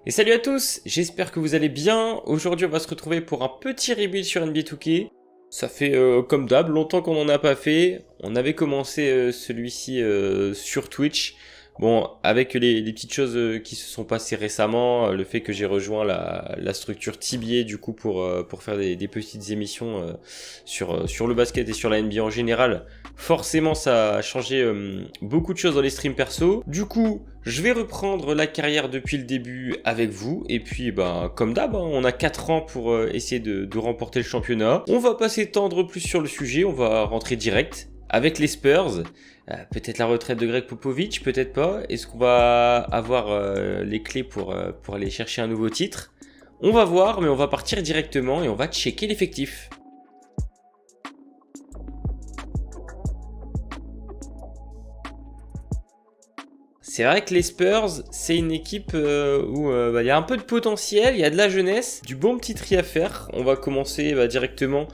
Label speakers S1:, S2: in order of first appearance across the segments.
S1: Et salut à tous, j'espère que vous allez bien. Aujourd'hui on va se retrouver pour un petit rebuild sur NBA 2K. Ça fait comme d'hab, longtemps qu'on n'en a pas fait. On avait commencé celui-ci sur Twitch. Bon, avec les petites choses qui se sont passées récemment, le fait que j'ai rejoint la structure TBA du coup pour faire des petites émissions sur le basket et sur la NBA en général, forcément ça a changé beaucoup de choses dans les streams perso. Du coup, je vais reprendre la carrière depuis le début avec vous. Et puis, comme d'hab, on a 4 ans pour essayer de remporter le championnat. On va pas s'étendre plus sur le sujet, on va rentrer direct avec les Spurs. Peut-être la retraite de Greg Popovich, peut-être pas. Est-ce qu'on va avoir les clés pour aller chercher un nouveau titre? On va voir, mais on va partir directement et on va checker l'effectif. C'est vrai que les Spurs, c'est une équipe où il y a un peu de potentiel, il y a de la jeunesse, du bon petit tri à faire. On va commencer directement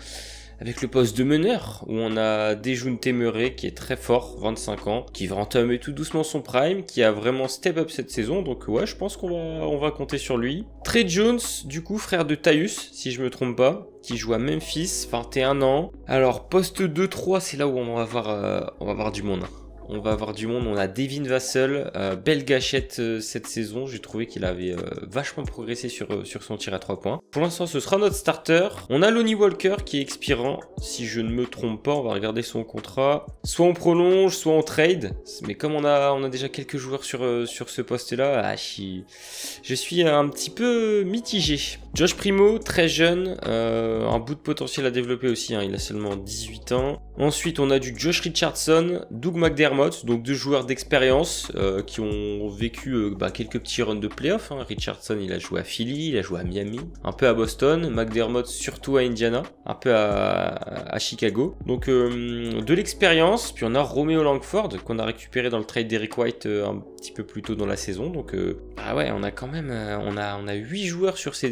S1: avec le poste de meneur, où on a Dejounte Murray qui est très fort, 25 ans, qui va entamer tout doucement son prime, qui a vraiment step up cette saison, donc ouais, je pense qu'on va compter sur lui. Trey Jones, du coup, frère de Tyus, si je me trompe pas, qui joue à Memphis, 21 ans. Alors, poste 2-3, c'est là où on va voir du monde. On va avoir du monde, on a Devin Vassell, belle gâchette cette saison, j'ai trouvé qu'il avait vachement progressé sur son tir à 3 points. Pour l'instant ce sera notre starter. On a Lonnie Walker qui est expirant, si je ne me trompe pas, on va regarder son contrat. Soit on prolonge, soit on trade, mais comme on a déjà quelques joueurs sur ce poste là, je suis un petit peu mitigé. Josh Primo, très jeune, un bout de potentiel à développer aussi, il a seulement 18 ans. Ensuite on a du Josh Richardson, Doug McDermott, donc deux joueurs d'expérience qui ont vécu quelques petits runs de playoff. Richardson il a joué à Philly, il a joué à Miami, un peu à Boston, McDermott surtout à Indiana, un peu à Chicago. Donc de l'expérience, puis on a Romeo Langford qu'on a récupéré dans le trade d'Eric White un petit peu plus tôt dans la saison. Donc on a quand même on a 8 joueurs sur ces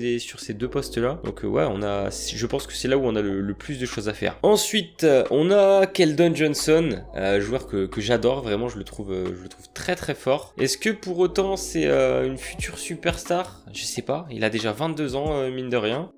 S1: deux postes là. Donc je pense que c'est là où on a le plus de choses à faire. Ensuite on a Keldon Johnson, joueur que j'adore, vraiment je le trouve très très fort. Est-ce que pour autant c'est une future superstar? Je sais pas, il a déjà 22 ans mine de rien.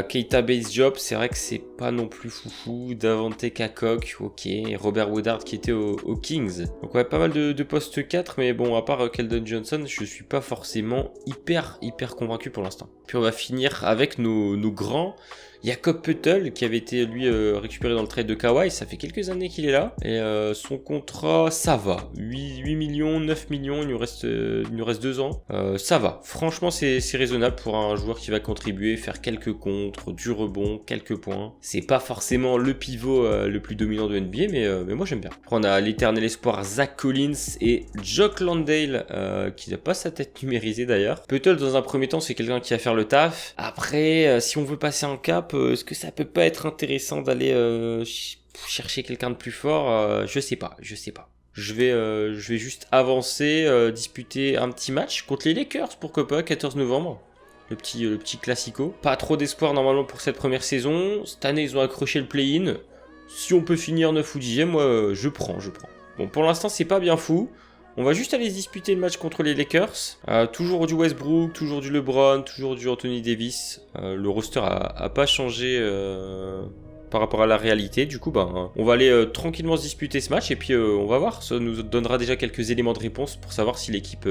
S1: Keita Bates-Diop, c'est vrai que c'est pas non plus foufou. Davante Kakok, ok. Robert Woodard qui était aux Kings. Donc ouais, pas mal de postes 4, mais bon, à part Keldon Johnson, je suis pas forcément hyper convaincu pour l'instant. Puis on va finir avec nos grands. Jakob Poeltl qui avait été lui récupéré dans le trade de Kawhi, ça fait quelques années qu'il est là et son contrat ça va, 8 millions, 9 millions, il nous reste 2 ans, ça va, franchement c'est raisonnable pour un joueur qui va contribuer, faire quelques contres, du rebond, quelques points. C'est pas forcément le pivot le plus dominant de NBA mais moi j'aime bien. Après on a l'éternel espoir Zach Collins et Jock Landale qui n'a pas sa tête numérisée d'ailleurs. Poeltl dans un premier temps c'est quelqu'un qui va faire le taf. Après si on veut passer un cap, est-ce que ça peut pas être intéressant d'aller chercher quelqu'un de plus fort? Je sais pas. Je vais juste avancer, disputer un petit match contre les Lakers, pourquoi pas, 14 novembre. Le petit classico. Pas trop d'espoir normalement pour cette première saison. Cette année ils ont accroché le play-in. Si on peut finir 9 ou 10e, moi je prends. Bon, pour l'instant c'est pas bien fou. On va juste aller disputer le match contre les Lakers. Toujours du Westbrook, toujours du LeBron, toujours du Anthony Davis. Le roster a pas changé par rapport à la réalité. Du coup, on va aller tranquillement se disputer ce match et puis on va voir. Ça nous donnera déjà quelques éléments de réponse pour savoir si l'équipe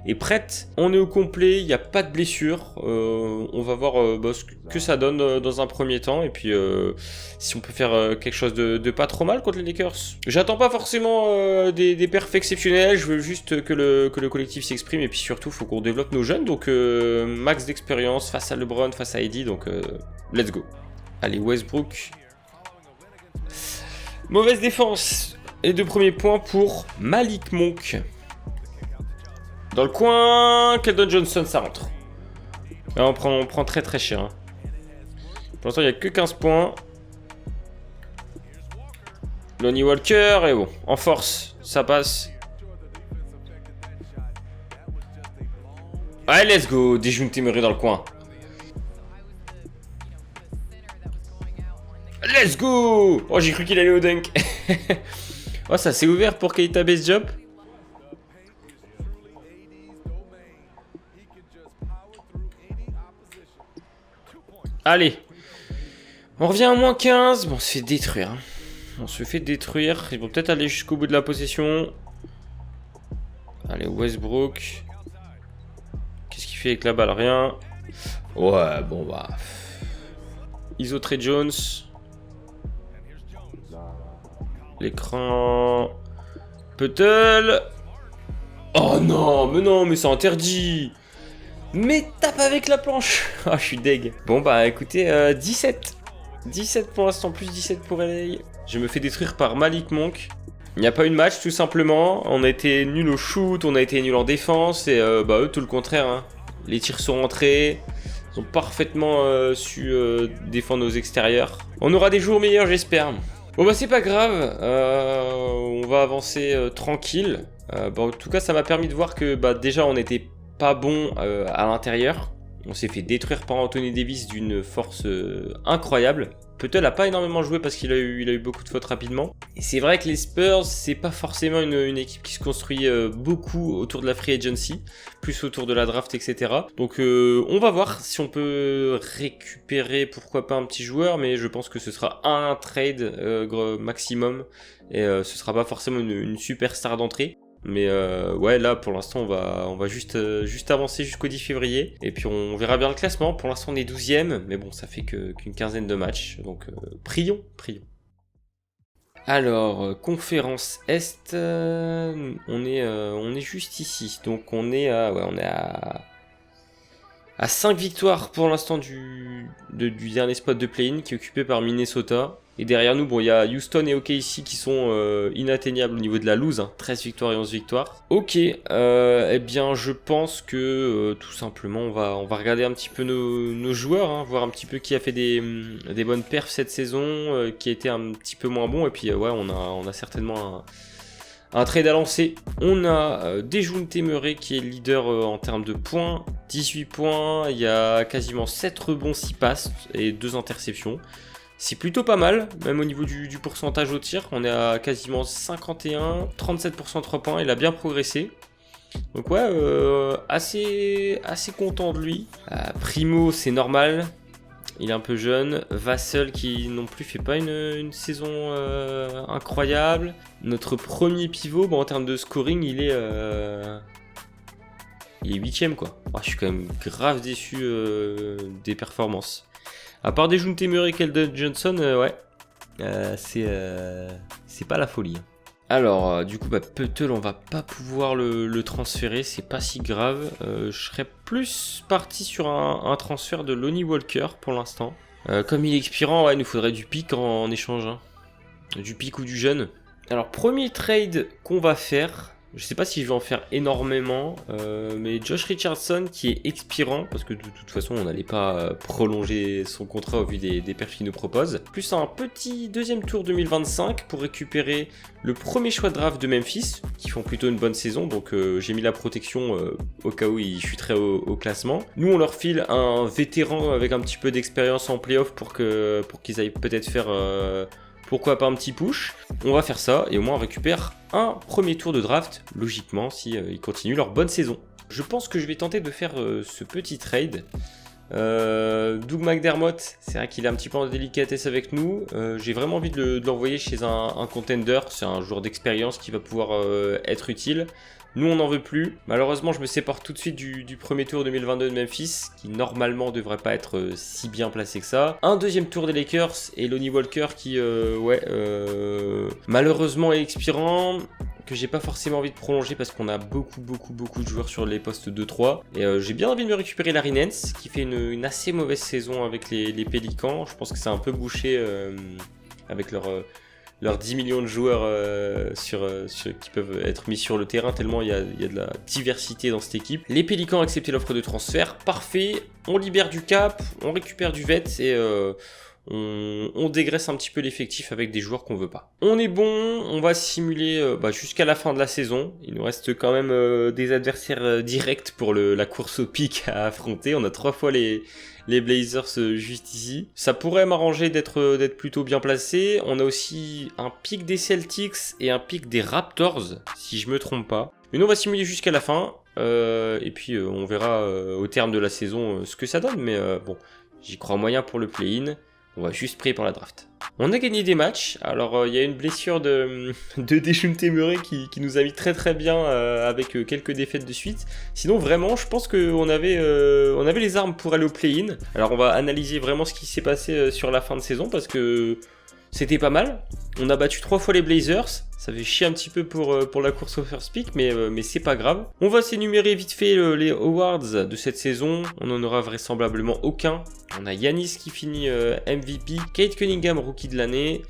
S1: est prête. On est au complet, il n'y a pas de blessure. On va voir ce que ça donne dans un premier temps et puis si on peut faire quelque chose de pas trop mal contre les Lakers. J'attends pas forcément des perfs exceptionnels, je veux juste que le collectif s'exprime et puis surtout faut qu'on développe nos jeunes. Donc max d'expérience face à LeBron, face à AD, donc let's go. Allez, Westbrook. Mauvaise défense. Et 2 premiers points pour Malik Monk. Dans le coin, Keldon Johnson, ça rentre. Là, on prend très très cher. Pour l'instant, il n'y a que 15 points. Lonnie Walker, et bon, en force, ça passe. Allez, let's go. Dejounte Murray dans le coin. Let's go! Oh, j'ai cru qu'il allait au dunk. Oh, ça s'est ouvert pour Keita Bates-Diop. Allez. On revient à moins 15. Bon, on se fait détruire. Hein. On se fait détruire. Ils vont peut-être aller jusqu'au bout de la possession. Allez, Westbrook. Qu'est-ce qu'il fait avec la balle? Rien. Ouais, bon, bah... Iso Trey Jones. L'écran. Puttle. Oh non, mais c'est interdit. Mais tape avec la planche. Ah, je suis deg. Bon, bah écoutez, 17. 17 pour l'instant, plus 17 pour LA. Je me fais détruire par Malik Monk. Il n'y a pas eu de match, tout simplement. On a été nul au shoot, on a été nul en défense. Et bah eux, tout le contraire. Hein. Les tirs sont rentrés. Ils ont parfaitement su défendre nos extérieurs. On aura des jours meilleurs, j'espère. Bon bah c'est pas grave, on va avancer tranquille. Bah, en tout cas ça m'a permis de voir que bah, déjà on n'était pas bon à l'intérieur. On s'est fait détruire par Anthony Davis d'une force incroyable. Puttle a pas énormément joué parce qu'il a eu beaucoup de fautes rapidement. Et c'est vrai que les Spurs, c'est pas forcément une équipe qui se construit beaucoup autour de la free agency, plus autour de la draft, etc. Donc on va voir si on peut récupérer, pourquoi pas un petit joueur, mais je pense que ce sera un trade maximum, et ce sera pas forcément une superstar d'entrée. Mais ouais, là pour l'instant on va juste avancer jusqu'au 10 février et puis on verra bien le classement. Pour l'instant on est 12e, mais bon ça fait qu'une quinzaine de matchs, donc prions. Alors, conférence Est, on est juste ici, donc on est à 5 victoires pour l'instant du dernier spot de play-in qui est occupé par Minnesota. Et derrière nous, bon, il y a Houston et OKC qui sont inatteignables au niveau de la lose, hein, 13 victoires et 11 victoires. Ok, eh bien je pense que tout simplement on va regarder un petit peu nos joueurs, hein, voir un petit peu qui a fait des bonnes perfs cette saison, qui a été un petit peu moins bon, et puis ouais, on a certainement un trade à lancer. On a Dejounte Murray qui est leader en termes de points, 18 points, il y a quasiment 7 rebonds, 6 passes et 2 interceptions. C'est plutôt pas mal, même au niveau du pourcentage au tir. On est à quasiment 51, 37% 3 points, il a bien progressé. Donc ouais, assez content de lui. Primo, c'est normal, il est un peu jeune. Vassell qui non plus fait pas une saison incroyable. Notre premier pivot, bon, en termes de scoring, il est 8ème quoi. Oh, je suis quand même grave déçu des performances. À part Dejounte Murray et Keldon Johnson, ouais, c'est pas la folie. Alors, du coup, bah, Puttle, on va pas pouvoir le transférer, c'est pas si grave. Je serais plus parti sur un transfert de Lonnie Walker pour l'instant. Comme il est expirant, ouais, il nous faudrait du pick en échange. Hein. Du pick ou du jeune. Alors, premier trade qu'on va faire. Je sais pas si je vais en faire énormément, mais Josh Richardson qui est expirant, parce que de toute façon on n'allait pas prolonger son contrat au vu des perfs qu'il nous propose. Plus un petit deuxième tour 2025 pour récupérer le premier choix de draft de Memphis, qui font plutôt une bonne saison, donc j'ai mis la protection au cas où ils chuteraient au classement. Nous on leur file un vétéran avec un petit peu d'expérience en playoff pour qu'ils aillent peut-être faire... pourquoi pas un petit push? On va faire ça et au moins on récupère un premier tour de draft, logiquement, si ils continuent leur bonne saison. Je pense que je vais tenter de faire ce petit trade. Doug McDermott, c'est vrai qu'il est un petit peu en délicatesse avec nous. J'ai vraiment envie de l'envoyer chez un contender. C'est un joueur d'expérience qui va pouvoir être utile. Nous, on n'en veut plus. Malheureusement, je me sépare tout de suite du premier tour 2022 de Memphis, qui normalement devrait pas être si bien placé que ça. Un deuxième tour des Lakers et Lonnie Walker qui, malheureusement est expirant, que j'ai pas forcément envie de prolonger parce qu'on a beaucoup de joueurs sur les postes 2-3. Et j'ai bien envie de me récupérer Larry Nance, qui fait une assez mauvaise saison avec les Pélicans. Je pense que c'est un peu bouché avec leurs 10 millions de joueurs qui peuvent être mis sur le terrain, tellement il y a de la diversité dans cette équipe. Les Pélicans ont accepté l'offre de transfert, parfait, on libère du cap, on récupère du vet et on dégraisse un petit peu l'effectif avec des joueurs qu'on veut pas. On est bon, on va simuler jusqu'à la fin de la saison. Il nous reste quand même des adversaires directs pour la course au pic à affronter. On a 3 fois les Blazers juste ici. Ça pourrait m'arranger d'être plutôt bien placé. On a aussi un pic des Celtics et un pic des Raptors, si je me trompe pas. Mais nous on va simuler jusqu'à la fin. Et puis on verra au terme de la saison ce que ça donne. Mais bon, J'y crois moyen pour le play-in. On va juste prier pour la draft. On a gagné des matchs. Alors, il y a une blessure de Dejounte Murray qui nous a mis très très bien avec quelques défaites de suite. Sinon, vraiment, je pense qu'on avait les armes pour aller au play-in. Alors, on va analyser vraiment ce qui s'est passé sur la fin de saison parce que c'était pas mal. On a battu 3 fois les Blazers. Ça fait chier un petit peu pour la course au first pick, mais c'est pas grave. On va s'énumérer vite fait les awards de cette saison. On en aura vraisemblablement aucun. On a Giannis qui finit MVP, Kate Cunningham rookie de l'année,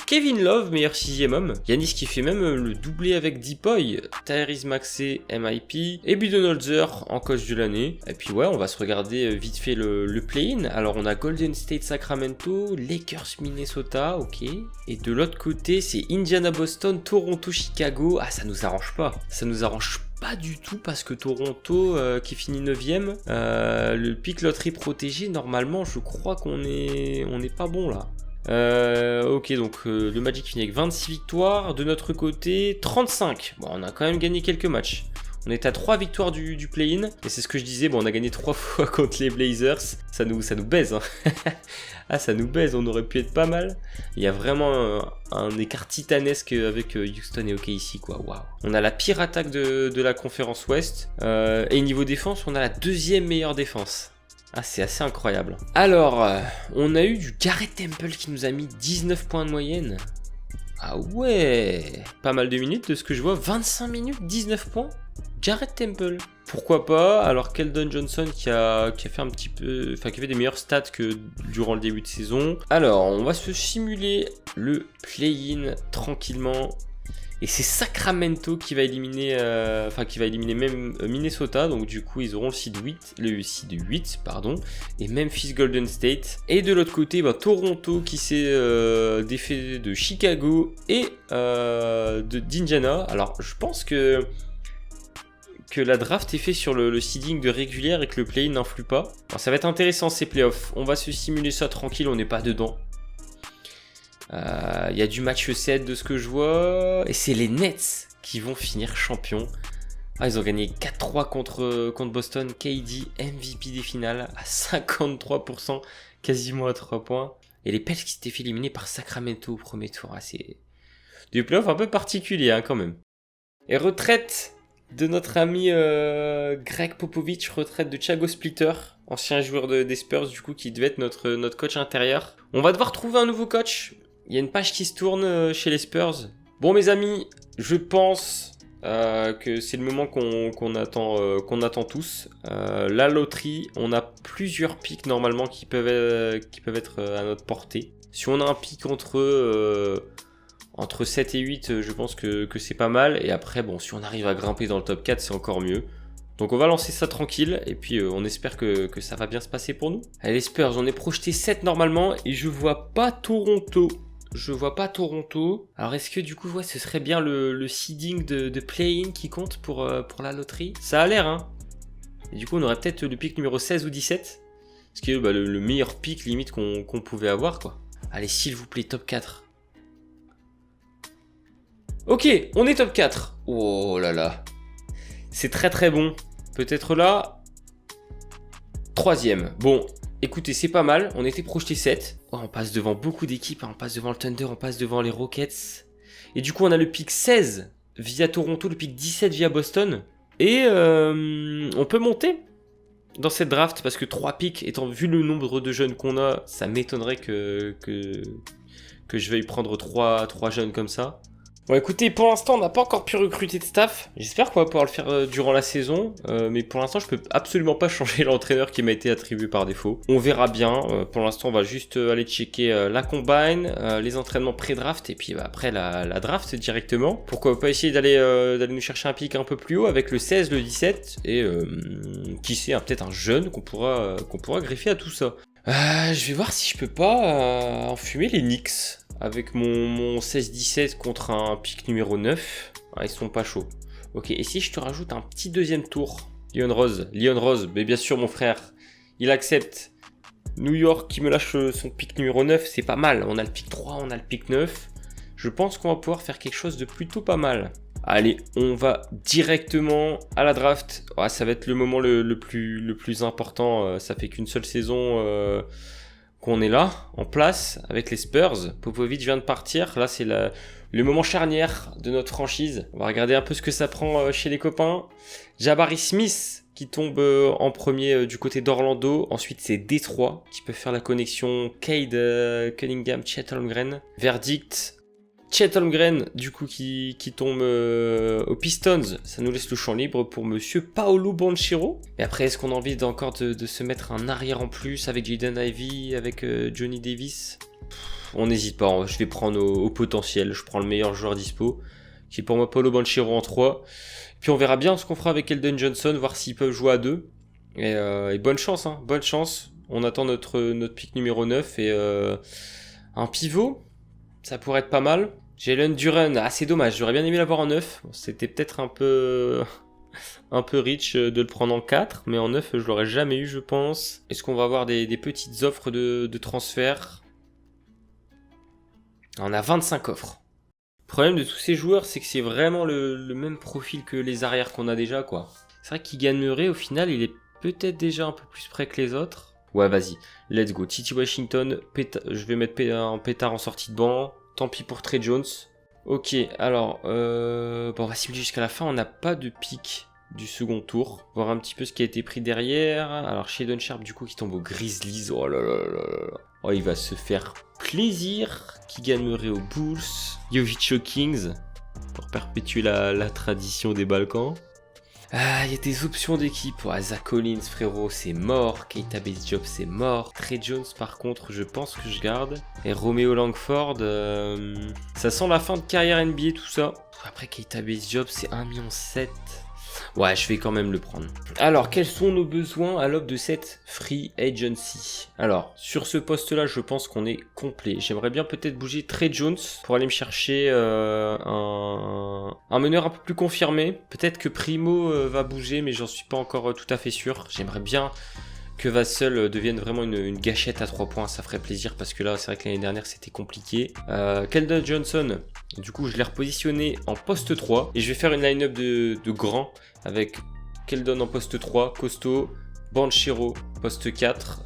S1: Kevin Love meilleur 6e homme, Giannis qui fait même le doublé avec Depoy, Tyrese Maxey MIP et Budenholzer en coach de l'année. Et puis ouais, on va se regarder vite fait le play-in. Alors on a Golden State Sacramento, Lakers Minnesota, ok. Et de l'autre côté c'est Indiana Boston, Toronto Chicago. Ah, ça nous arrange pas. Ça nous arrange pas du tout parce que Toronto qui finit 9ème, le pick loterie protégé, normalement je crois qu'on est pas bon là. Ok, donc le Magic finit avec 26 victoires, de notre côté 35. Bon, on a quand même gagné quelques matchs. On est à 3 victoires du play-in, et c'est ce que je disais, bon, on a gagné 3 fois contre les Blazers, ça nous baise, hein. Ah, ça nous baise, on aurait pu être pas mal. Il y a vraiment un écart titanesque avec Houston et OKC, quoi, waouh. On a la pire attaque de la conférence Ouest, et niveau défense, on a la 2e meilleure défense. Ah, c'est assez incroyable. Alors, on a eu du Garrett Temple qui nous a mis 19 points de moyenne. Ah ouais, pas mal de minutes de ce que je vois. 25 minutes, 19 points. Garrett Temple. Pourquoi pas? Alors Keldon Johnson qui a fait un petit peu, enfin qui a fait des meilleures stats que durant le début de saison. Alors, on va se simuler le play-in tranquillement. Et c'est Sacramento qui va éliminer, même Minnesota. Donc du coup, ils auront le seed 8, et Memphis Golden State. Et de l'autre côté, Toronto qui s'est défait de Chicago et d'Indiana. Alors, je pense que la draft est faite sur le seeding de régulière et que le play-in n'influe pas. Alors, ça va être intéressant ces playoffs. On va se simuler ça tranquille, on n'est pas dedans. Il y a du match 7 de ce que je vois. Et c'est les Nets qui vont finir champions. Ah, ils ont gagné 4-3 contre Boston. KD, MVP des finales à 53%, quasiment à 3 points. Et les Pels qui s'étaient fait éliminer par Sacramento au premier tour. Ah, c'est des playoffs un peu particuliers quand même. Et retraite de notre ami Greg Popovich, retraite de Thiago Splitter, ancien joueur des Spurs du coup, qui devait être notre coach intérieur. On va devoir trouver un nouveau coach. Il y a une page qui se tourne chez les Spurs. Bon mes amis, je pense que c'est le moment qu'on attend tous. La loterie, on a plusieurs pics normalement qui peuvent être à notre portée. Si on a un pic entre 7 et 8, je pense que c'est pas mal. Et après, bon, si on arrive à grimper dans le top 4, c'est encore mieux. Donc on va lancer ça tranquille, et puis on espère que ça va bien se passer pour nous. Allez les Spurs, on est projeté 7 normalement, et je vois pas Toronto. Alors est-ce que du coup, ouais, ce serait bien le seeding de play-in qui compte pour la loterie? Ça a l'air, hein. Et du coup, on aurait peut-être le pick numéro 16 ou 17. Ce qui est le meilleur pick limite qu'on pouvait avoir, quoi. Allez, s'il vous plaît, top 4. Ok, on est top 4. Oh là là. C'est très très bon. Peut-être là. 3ème. Bon, écoutez, c'est pas mal. On était projeté 7. Oh, on passe devant beaucoup d'équipes. On passe devant le Thunder, on passe devant les Rockets. Et du coup, on a le pick 16 via Toronto, le pick 17 via Boston. Et on peut monter dans cette draft parce que 3 picks, étant vu le nombre de jeunes qu'on a, ça m'étonnerait que je veuille prendre 3 jeunes comme ça. Bon écoutez, pour l'instant on n'a pas encore pu recruter de staff, j'espère qu'on va pouvoir le faire durant la saison, mais pour l'instant je peux absolument pas changer l'entraîneur qui m'a été attribué par défaut. On verra bien, pour l'instant on va juste aller checker la combine, les entraînements pré-draft et puis après la draft directement. Pourquoi pas essayer d'aller nous chercher un pick un peu plus haut avec le 16, le 17 et qui sait, peut-être un jeune qu'on pourra greffer à tout ça. Je vais voir si je peux pas enfumer les Knicks. Avec mon 16-17 contre un pick numéro 9. Ah, ils sont pas chauds. Ok, et si je te rajoute un petit 2ème tour? Leon Rose, mais bien sûr mon frère, il accepte. New York qui me lâche son pick numéro 9, c'est pas mal. On a le pick 3, on a le pick 9. Je pense qu'on va pouvoir faire quelque chose de plutôt pas mal. Allez, on va directement à la draft. Ouais, ça va être le moment le plus important. Ça fait qu'une seule saison qu'on est là, en place, avec les Spurs. Popovic vient de partir. Là, c'est le moment charnière de notre franchise. On va regarder un peu ce que ça prend chez les copains. Jabari Smith qui tombe en premier du côté d'Orlando. Ensuite, c'est Détroit qui peut faire la connexion. Cade Cunningham, Chet Holmgren. Verdict. Chet Holmgren, du coup, qui tombe aux Pistons. Ça nous laisse le champ libre pour monsieur Paolo Banchero. Et après, est-ce qu'on a envie encore de se mettre un arrière en plus avec Jaden Ivey, avec Johnny Davis? On n'hésite pas, je vais prendre au potentiel. Je prends le meilleur joueur dispo, qui est pour moi Paolo Banchero en 3. Puis on verra bien ce qu'on fera avec Keldon Johnson, voir s'ils peuvent jouer à 2. Et bonne chance, hein, bonne chance. On attend notre pick numéro 9 et un pivot. Ça pourrait être pas mal. Jalen Duren, c'est dommage, j'aurais bien aimé l'avoir en 9. C'était peut-être un peu rich de le prendre en 4, mais en 9, je l'aurais jamais eu, je pense. Est-ce qu'on va avoir des petites offres de transfert? On a 25 offres. Le problème de tous ces joueurs, c'est que c'est vraiment le même profil que les arrières qu'on a déjà, quoi. C'est vrai qu'il gagne Murray, au final, il est peut-être déjà un peu plus près que les autres. Ouais, vas-y, let's go. Titi Washington, je vais mettre un pétard en sortie de banc. Tant pis pour Trey Jones. Ok, alors, on va simuler jusqu'à la fin. On n'a pas de pick du second tour. Voir un petit peu ce qui a été pris derrière. Alors, Shadon Sharp, du coup, qui tombe aux Grizzlies. Oh là là là là. Oh, il va se faire plaisir. Qui gagnerait aux Bulls. Jovic aux Kings. Pour perpétuer la tradition des Balkans. Il y a des options d'équipe. Ouais, Zach Collins, frérot, c'est mort. Keita Bates-Diop, c'est mort. Trey Jones, par contre, je pense que je garde. Et Romeo Langford, ça sent la fin de carrière NBA, tout ça. Après, Keita Bates-Diop, c'est 1,7 million. Ouais, je vais quand même le prendre. Alors, quels sont nos besoins à l'aube de cette free agency? Alors, sur ce poste-là, je pense qu'on est complet. J'aimerais bien peut-être bouger Trey Jones pour aller me chercher un meneur un peu plus confirmé. Peut-être que Primo va bouger, mais j'en suis pas encore tout à fait sûr. J'aimerais bien que Vassell devienne vraiment une gâchette à 3 points, ça ferait plaisir parce que là c'est vrai que l'année dernière c'était compliqué. Keldon Johnson, du coup je l'ai repositionné en poste 3 et je vais faire une line-up de grands avec Keldon en poste 3, costaud, Banchero poste 4,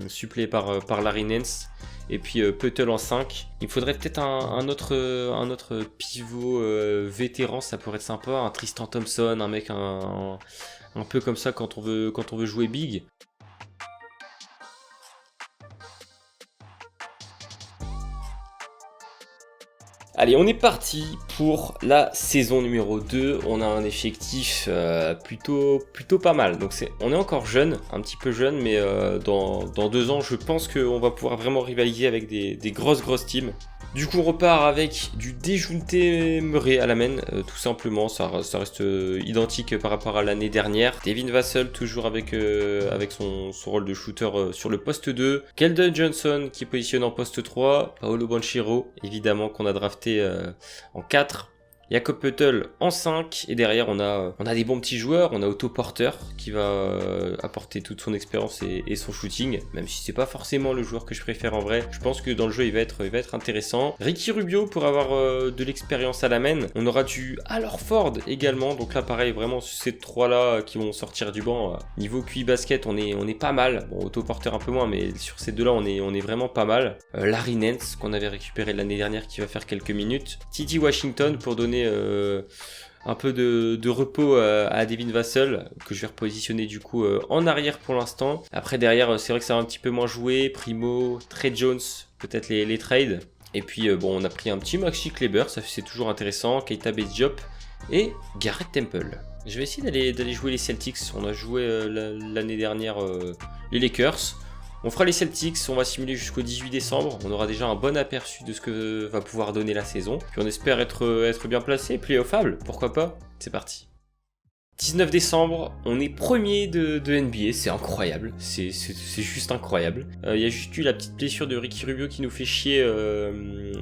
S1: suppléé par Larry Nance. Et puis Peutel en 5. Il me faudrait peut-être un autre pivot vétéran, ça pourrait être sympa. Un Tristan Thompson, un mec un peu comme ça quand on veut jouer big. Allez, on est parti pour la saison numéro 2. On a un effectif plutôt pas mal. Donc on est encore jeune, un petit peu jeune, mais dans 2 ans, je pense qu'on va pouvoir vraiment rivaliser avec des grosses teams. Du coup, on repart avec du Dejounte Murray à la main, tout simplement. Ça reste identique par rapport à l'année dernière. Devin Vassell, toujours avec son rôle de shooter sur le poste 2. Keldon Johnson, qui est positionné en poste 3. Paolo Banchero, évidemment, qu'on a drafté en 4. Jakob Poeltl en 5 et derrière on a des bons petits joueurs, on a Otto Porter qui va apporter toute son expérience et son shooting, même si c'est pas forcément le joueur que je préfère en vrai. Je pense que dans le jeu il va être intéressant. Ricky Rubio pour avoir de l'expérience à la main. On aura du Al Horford également, donc là pareil vraiment ces 3 là qui vont sortir du banc. Niveau QI basket on est pas mal. Bon, Otto Porter un peu moins, mais sur ces 2 là on est vraiment pas mal. Larry Nance qu'on avait récupéré l'année dernière qui va faire quelques minutes. Titi Washington pour donner un peu de repos à Devin Vassell que je vais repositionner du coup en arrière pour l'instant. Après derrière c'est vrai que ça va un petit peu moins jouer. Primo, Trey Jones, peut-être les trades. Et puis on a pris un petit Maxi Kleber, ça c'est toujours intéressant. Keita Bates-Diop et Garrett Temple. Je vais essayer d'aller jouer les Celtics. On a joué l'année dernière les Lakers. On fera les Celtics, on va simuler jusqu'au 18 décembre. On aura déjà un bon aperçu de ce que va pouvoir donner la saison. Puis on espère être bien placé, playoffable, pourquoi pas. C'est parti. 19 décembre, on est premier de NBA, c'est incroyable, c'est juste incroyable. Il y a juste eu la petite blessure de Ricky Rubio qui nous fait chier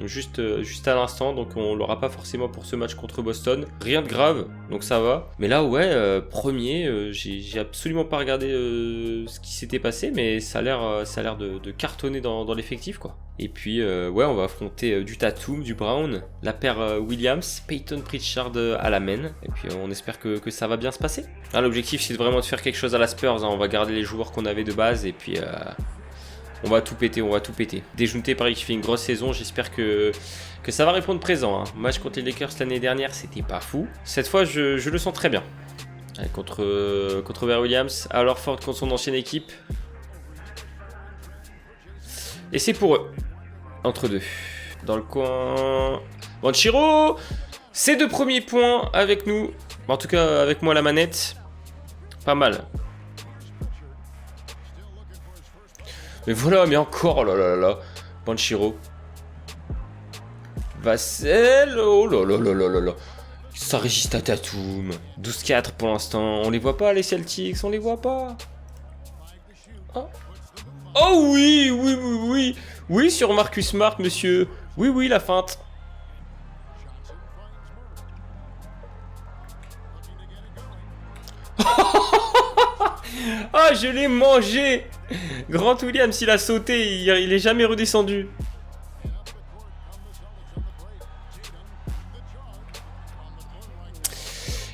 S1: juste à l'instant, donc on l'aura pas forcément pour ce match contre Boston. Rien de grave, donc ça va. Mais là ouais, premier, j'ai absolument pas regardé ce qui s'était passé, mais ça a l'air de cartonner dans l'effectif quoi. Et puis ouais, on va affronter du Tatum, du Brown, la paire Williams, Peyton Pritchard à la main. Et puis on espère que ça va bien se passer. Ah, l'objectif c'est vraiment de faire quelque chose à la Spurs, hein. On va garder les joueurs qu'on avait de base et puis on va tout péter, Déjounté Paris qui fait une grosse saison, j'espère que ça va répondre présent, hein. Match contre les Lakers l'année dernière, c'était pas fou. Cette fois je le sens très bien. Allez, contre Robert Williams, alors Ford contre son ancienne équipe. Et c'est pour eux. Entre deux. Dans le coin. Banchero. Ces 2 premiers points avec nous. En tout cas, avec moi à la manette. Pas mal. Mais voilà, mais encore. Oh là là là. Banchero. Vassell. Oh là là là là là là. Ça résiste à Tatum. 12-4 pour l'instant. On les voit pas, les Celtics. On les voit pas. Oh. Oh oui, oui, oui, oui. Oui, sur Marcus Smart, monsieur. Oui, oui, la feinte. Ah, je l'ai mangé. Grant Williams, il a sauté. Il est jamais redescendu.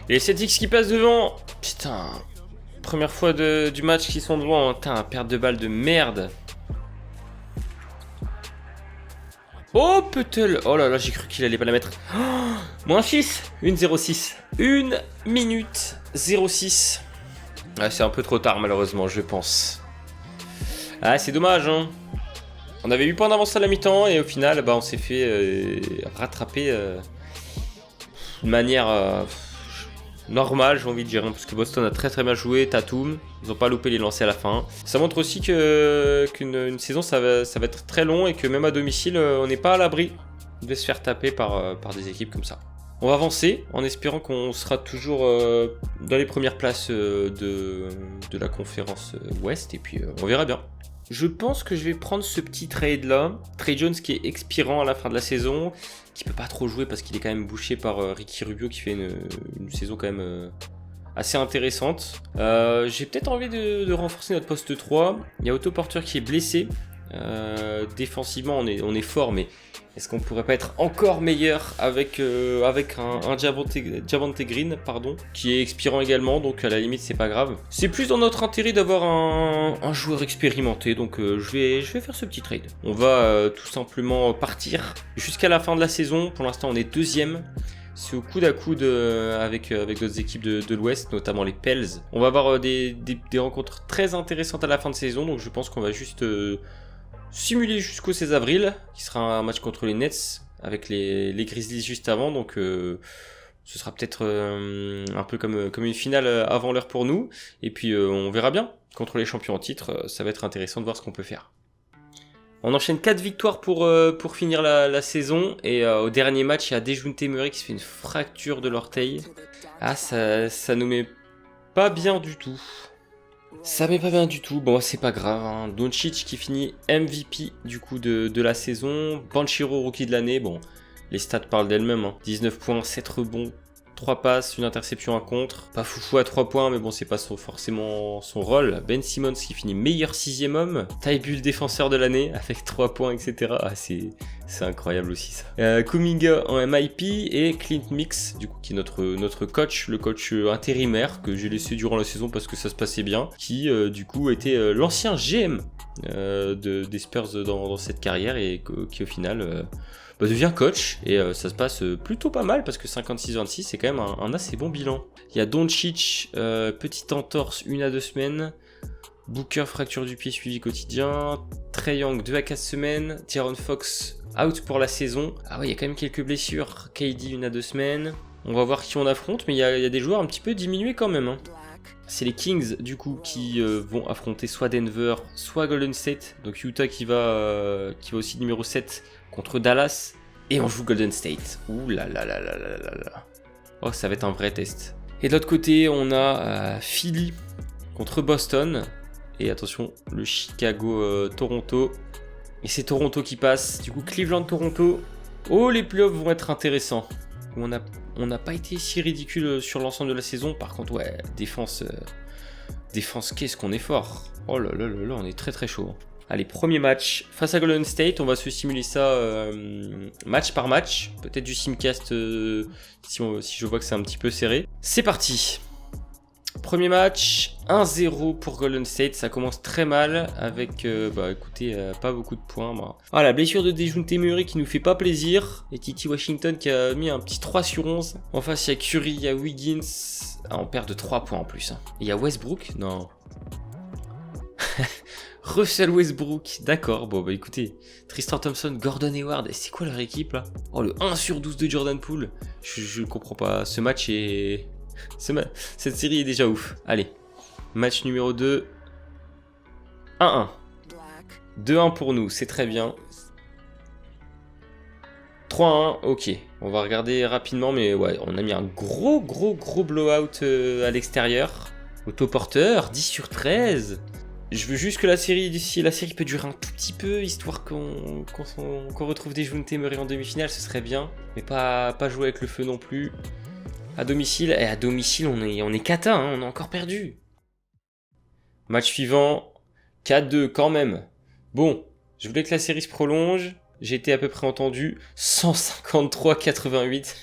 S1: Et les Celtics qui passent devant. Putain. Première fois du match qu'ils sont devant. Putain, perte de balle de merde. Oh, Peutel. Oh là là, j'ai cru qu'il allait pas la mettre. Oh, moins 6. 1-0-6. 1 minute 06. Ah, c'est un peu trop tard, malheureusement, je pense. Ah, c'est dommage, hein. On avait 8 points d'avance à la mi-temps et au final, bah, on s'est fait rattraper de manière normale, j'ai envie de dire, hein, parce que Boston a très très bien joué, Tatum, ils n'ont pas loupé les lancers à la fin. Ça montre aussi qu'une saison, ça va être très long et que même à domicile, on n'est pas à l'abri de se faire taper par des équipes comme ça. On va avancer en espérant qu'on sera toujours dans les premières places de la conférence Ouest et puis on verra bien. Je pense que je vais prendre ce petit trade là, Trey Jones qui est expirant à la fin de la saison, qui peut pas trop jouer parce qu'il est quand même bouché par Ricky Rubio qui fait une saison quand même assez intéressante. J'ai peut-être envie de renforcer notre poste 3, il y a Otto Porter qui est blessé, défensivement on est fort mais est-ce qu'on pourrait pas être encore meilleur avec un Javonte Green, qui est expirant également, donc à la limite c'est pas grave. C'est plus dans notre intérêt d'avoir un joueur expérimenté, donc je vais faire ce petit trade. On va tout simplement partir jusqu'à la fin de la saison. Pour l'instant on est 2e. C'est au coude à coude avec d'autres équipes de l'Ouest, notamment les Pels. On va avoir des rencontres très intéressantes à la fin de saison, donc je pense qu'on va juste simuler jusqu'au 16 avril, qui sera un match contre les Nets, avec les Grizzlies juste avant, donc ce sera peut-être un peu comme une finale avant l'heure pour nous, et puis on verra bien, contre les champions en titre, ça va être intéressant de voir ce qu'on peut faire. On enchaîne 4 victoires pour finir la saison, et au dernier match, il y a Dejounte Murray qui se fait une fracture de l'orteil. Ah, ça nous met pas bien du tout. Ça met pas bien du tout, bon c'est pas grave, hein. Doncic qui finit MVP du coup de la saison, Banchero rookie de l'année, bon les stats parlent d'elles-mêmes, hein. 19 points, 7 rebonds, 3 passes, une interception à contre, pas foufou à 3 points mais bon c'est pas forcément son rôle. Ben Simmons qui finit meilleur 6ème homme, Ty Bull défenseur de l'année avec 3 points etc. Ah c'est incroyable aussi ça. Kuminga en MIP et Clint Mix du coup qui est notre coach, le coach intérimaire que j'ai laissé durant la saison parce que ça se passait bien, qui du coup était l'ancien GM des Spurs dans cette carrière et qui au final devient coach et ça se passe plutôt pas mal parce que 56-26 c'est quand même un assez bon bilan. Il y a Doncic, petite entorse 1 à 2 semaines, Booker fracture du pied suivi quotidien, Trae Young 2 à 4 semaines, De'Aaron Fox out pour la saison. Ah ouais il y a quand même quelques blessures, KD 1 à 2 semaines, on va voir qui on affronte mais il y a des joueurs un petit peu diminués quand même, hein. C'est les Kings du coup qui vont affronter soit Denver, soit Golden State, donc Utah qui va aussi numéro 7 contre Dallas, et on joue Golden State. Ouh là là là là là là là. Oh, ça va être un vrai test. Et de l'autre côté, on a Philly contre Boston. Et attention, le Chicago-Toronto. Et c'est Toronto qui passe. Du coup, Cleveland-Toronto. Oh, les playoffs vont être intéressants. On n'a pas été si ridicule sur l'ensemble de la saison. Par contre, ouais, défense, qu'est-ce qu'on est fort. Oh là là là là, on est très très chaud. Allez, premier match face à Golden State. On va se simuler ça match par match. Peut-être du simcast si je vois que c'est un petit peu serré. C'est parti. Premier match, 1-0 pour Golden State. Ça commence très mal avec, écoutez, pas beaucoup de points. Bah. Ah, la blessure de Dejounte Murray qui nous fait pas plaisir. Et Titi Washington qui a mis un petit 3 sur 11. En face, il y a Curry, il y a Wiggins. Ah, on perd de 3 points en plus. Hein. Il y a Westbrook. Non. Russell Westbrook, d'accord, bon bah écoutez, Tristan Thompson, Gordon Hayward, c'est quoi leur équipe là? Oh le 1 sur 12 de Jordan Poole, je comprends pas, ce match est... Cette série est déjà ouf. Allez, match numéro 2, 1-1, 2-1 pour nous, c'est très bien. 3-1, ok, on va regarder rapidement, mais ouais, on a mis un gros blowout à l'extérieur. Autoporteur, 10 sur 13. Je veux juste que la série peut durer un tout petit peu, histoire qu'on retrouve Dejounte Murray en demi-finale, ce serait bien. Mais pas jouer avec le feu non plus. À domicile, et à domicile on est cata, hein, on a encore perdu. Match suivant, 4-2 quand même. Bon, je voulais que la série se prolonge, j'ai été à peu près entendu, 153-88.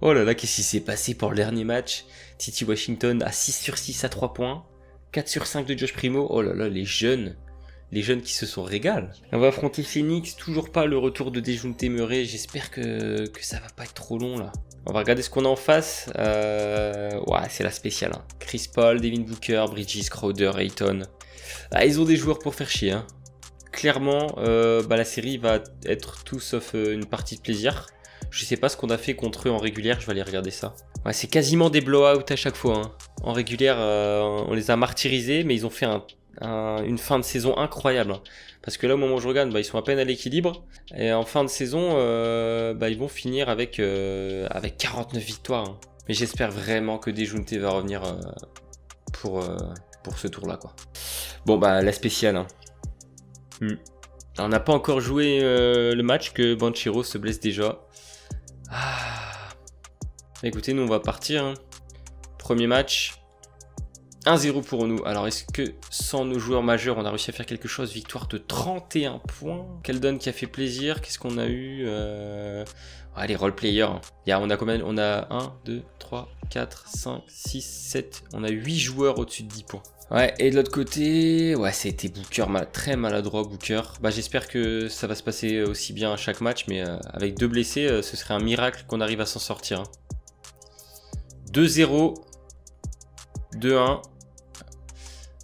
S1: Oh là là, qu'est-ce qui s'est passé pour le dernier match? Titi Washington à 6 sur 6 à 3 points. 4 sur 5 de Josh Primo, oh là là, les jeunes qui se sont régalés. On va affronter Phoenix, toujours pas le retour de Dejounte Murray, j'espère que ça va pas être trop long là. On va regarder ce qu'on a en face, ouais, c'est la spéciale. Hein. Chris Paul, Devin Booker, Bridges, Crowder, Ayton. Ah, ils ont des joueurs pour faire chier. Hein. Clairement, la série va être tout sauf une partie de plaisir. Je sais pas ce qu'on a fait contre eux en régulière, je vais aller regarder ça. Ouais, c'est quasiment des blowouts à chaque fois. Hein. En régulière, on les a martyrisés, mais ils ont fait une fin de saison incroyable. Hein. Parce que là, au moment où je regarde, ils sont à peine à l'équilibre. Et en fin de saison, ils vont finir avec 49 victoires. Hein. Mais j'espère vraiment que Dejounte va revenir pour ce tour-là, quoi. Bon, la spéciale. Hein. On n'a pas encore joué le match que Banchero se blesse déjà. Ah. Écoutez, nous on va partir. Hein. Premier match, 1-0 pour nous. Alors est-ce que sans nos joueurs majeurs, on a réussi à faire quelque chose? Victoire de 31 points. Keldon qui a fait plaisir. Qu'est-ce qu'on a eu les role-players. Hein. On a combien? On a 1, 2, 3, 4, 5, 6, 7. On a 8 joueurs au-dessus de 10 points. Ouais, et de l'autre côté, ouais, c'était Booker, très maladroit Booker. J'espère que ça va se passer aussi bien à chaque match, mais avec 2 blessés, ce serait un miracle qu'on arrive à s'en sortir. Hein. 2-0, 2-1,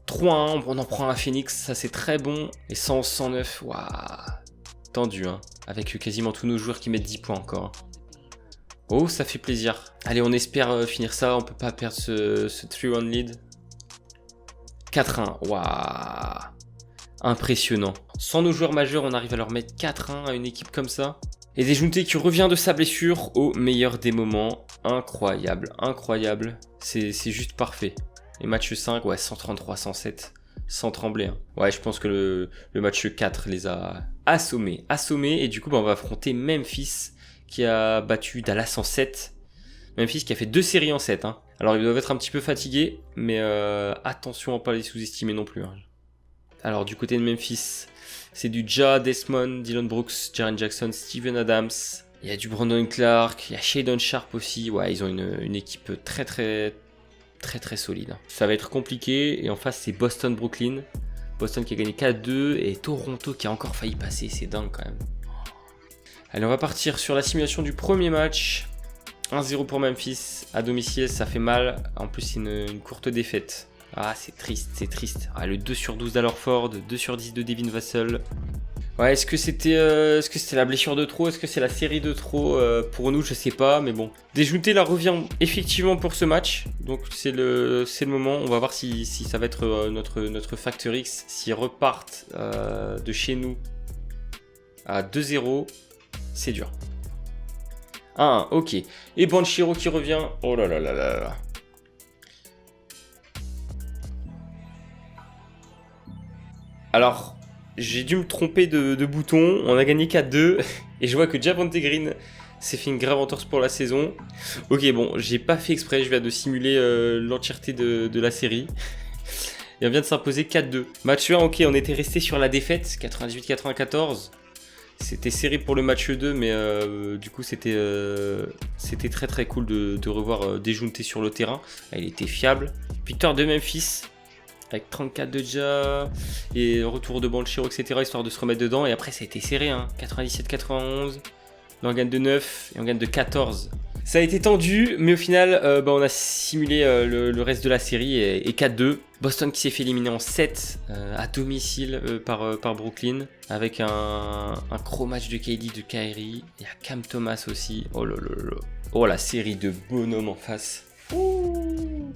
S1: 3-1, on en prend un Phoenix, ça c'est très bon. Et 111-109, waouh, tendu, hein, avec quasiment tous nos joueurs qui mettent 10 points encore. Oh, ça fait plaisir. Allez, on espère finir ça, on peut pas perdre ce 3-1 lead. 4-1, waouh, impressionnant. Sans nos joueurs majeurs, on arrive à leur mettre 4-1 à une équipe comme ça. Et Dejounte qui revient de sa blessure au meilleur des moments. Incroyable, incroyable. C'est juste parfait. Et match 5, ouais, 133-107, sans trembler. Hein. Ouais, je pense que le match 4 les a assommés. Et du coup, on va affronter Memphis qui a battu Dallas en 7. Memphis qui a fait 2 séries en 7. Hein. Alors, ils doivent être un petit peu fatigués, mais attention à ne pas les sous-estimer non plus. Hein. Alors, du côté de Memphis, c'est du Ja, Desmond, Dylan Brooks, Jaren Jackson, Steven Adams. Il y a du Brandon Clark, il y a Shaedon Sharpe aussi. Ouais, ils ont une équipe très solide. Ça va être compliqué. Et en face, c'est Boston-Brooklyn. Boston qui a gagné 4-2 et Toronto qui a encore failli passer. C'est dingue quand même. Allez, on va partir sur la simulation du premier match. 1-0 pour Memphis. À domicile, ça fait mal. En plus, c'est une courte défaite. Ah, c'est triste. Ah, le 2 sur 12 d'Alorford, 2 sur 10 de Devin Vassell. Ouais, est-ce que c'était la blessure de trop? Est-ce que c'est la série de trop? Pour nous, je sais pas, mais bon. Dejounte là revient effectivement pour ce match. Donc c'est le moment. On va voir si ça va être notre Factor X. S'ils repartent de chez nous à 2-0, c'est dur. 1-1, ok. Et Banchero qui revient. Oh là là là là là. Alors, j'ai dû me tromper de bouton. On a gagné 4-2. Et je vois que Javonte Green s'est fait une grave entorse pour la saison. Ok, bon, j'ai pas fait exprès. Je viens de simuler l'entièreté de la série. Et on vient de s'imposer 4-2. Match 1, ok, on était resté sur la défaite. 98-94. C'était serré pour le match 2, mais du coup, c'était très très cool de revoir Dejounte sur le terrain. Il était fiable. Victoire de Memphis. Avec 34 de Ja et retour de Banchero, etc. Histoire de se remettre dedans. Et après, ça a été serré. Hein. 97-91. Là, on gagne de 9 et on gagne de 14. Ça a été tendu, mais au final, on a simulé le reste de la série et 4-2. Boston qui s'est fait éliminer en 7 à domicile par Brooklyn. Avec un gros match de KD, de Kyrie. Il y a Cam Thomas aussi. Oh là là là. Oh, la série de bonhommes en face. Ouh.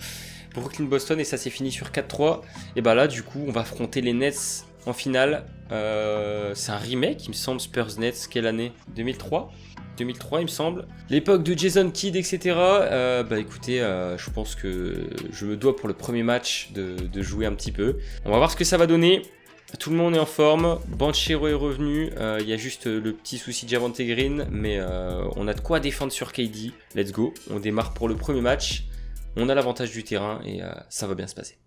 S1: Brooklyn-Boston et ça s'est fini sur 4-3. Et bah là, du coup, on va affronter les Nets en finale. C'est un remake, il me semble, Spurs-Nets. Quelle année? 2003 il me semble. L'époque de Jason Kidd, etc. Bah écoutez, je pense que je me dois pour le premier match de jouer un petit peu. On va voir ce que ça va donner. Tout le monde est en forme. Banchero est revenu. Il y a juste le petit souci de Javonte Green. Mais on a de quoi défendre sur KD. Let's go. On démarre pour le premier match. On a l'avantage du terrain et ça va bien se passer.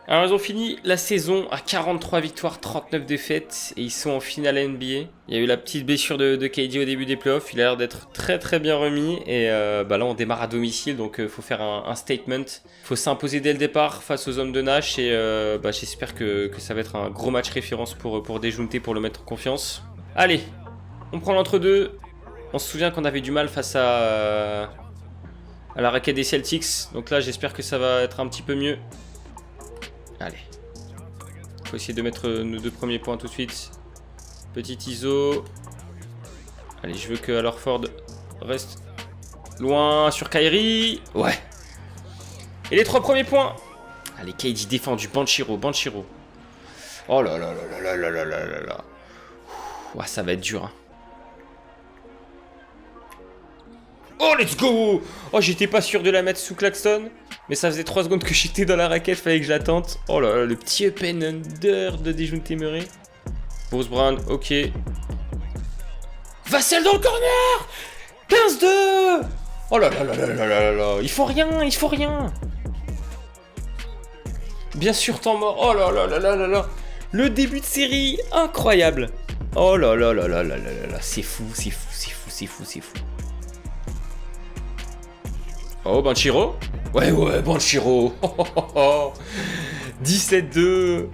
S1: Alors ils ont fini la saison à 43 victoires, 39 défaites et ils sont en finale NBA. Il y a eu la petite blessure de KD au début des playoffs, il a l'air d'être très très bien remis et là on démarre à domicile donc faut faire un statement. Faut s'imposer dès le départ face aux hommes de Nash et j'espère que ça va être un gros match référence pour Dejounte pour le mettre en confiance. Allez, on prend l'entre-deux. On se souvient qu'on avait du mal face à la raquette des Celtics. Donc là, j'espère que ça va être un petit peu mieux. Allez. Faut essayer de mettre nos 2 premiers points tout de suite. Petit ISO. Allez, je veux que Alorford reste loin sur Kyrie. Ouais. Et les 3 premiers points. Allez, KD défendu. Banchero. Oh là là là là là là là là là. Ouah, ça va être dur, hein. Oh, let's go! Oh, j'étais pas sûr de la mettre sous Claxton. Mais ça faisait 3 secondes que j'étais dans la raquette, fallait que je la tente. Oh là là, le petit up and under de Dejounte Murray. Bruce Brown, ok. Vassell dans le corner! 15-2! Oh là là là là là là là. Il faut rien. Bien sûr, temps mort. Oh là là là là là là. Le début de série, incroyable. Oh là là là là là là là. C'est fou. Oh, Banchero. Ouais, Banchero. 17-2.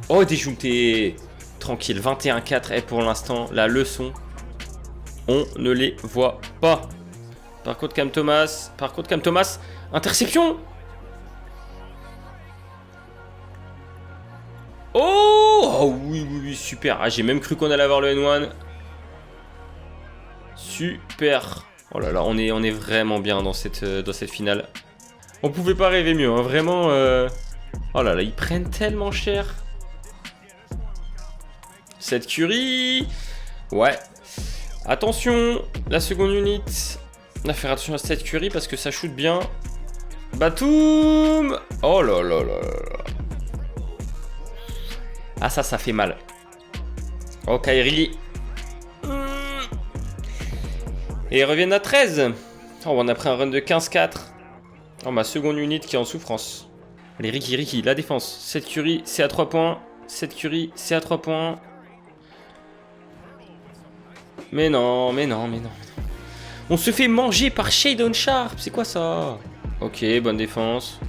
S1: Oh, Dejounte. Tranquille, 21-4. Et pour l'instant, la leçon, on ne les voit pas. Par contre, Cam Thomas. Interception. Oh, oui, super. Ah, j'ai même cru qu'on allait avoir le N1. Super. Oh là là, on est vraiment bien dans cette finale. On pouvait pas rêver mieux, hein, vraiment. Oh là là, ils prennent tellement cher. Cette Curry. Ouais. Attention, la seconde unit. On va faire attention à cette Curry parce que ça shoot bien. Batum. Oh là là là là. Ah ça fait mal. Oh, Kyrie. Et ils reviennent à 13. Oh, on a pris un run de 15-4. Oh, ma seconde unit qui est en souffrance. Allez, Ricky, la défense. Cette Curry, c'est à 3 points. Cette Curry, c'est à 3 points. Mais non. On se fait manger par Shadon Sharp. C'est quoi ça? Ok, bonne défense.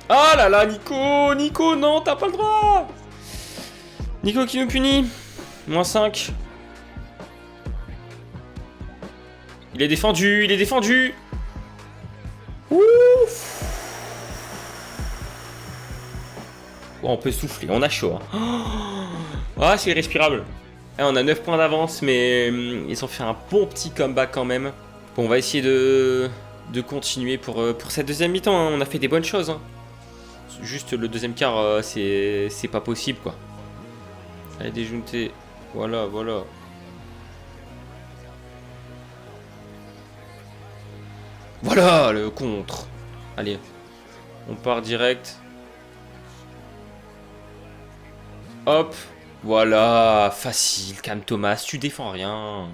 S1: Ah là là, Nico, non, t'as pas le droit. Nico qui nous punit. -5. Il est défendu. Ouf. Oh, on peut souffler, on a chaud. Hein. Ah, c'est respirable. On a 9 points d'avance, mais ils ont fait un bon petit comeback quand même. Bon, on va essayer de continuer pour cette deuxième mi-temps. Hein. On a fait des bonnes choses. Hein. Juste le deuxième quart, c'est pas possible, quoi. Allez, déjounter. Voilà, voilà. Voilà le contre. Allez, on part direct. Hop. Voilà, facile. Cam Thomas, tu défends rien.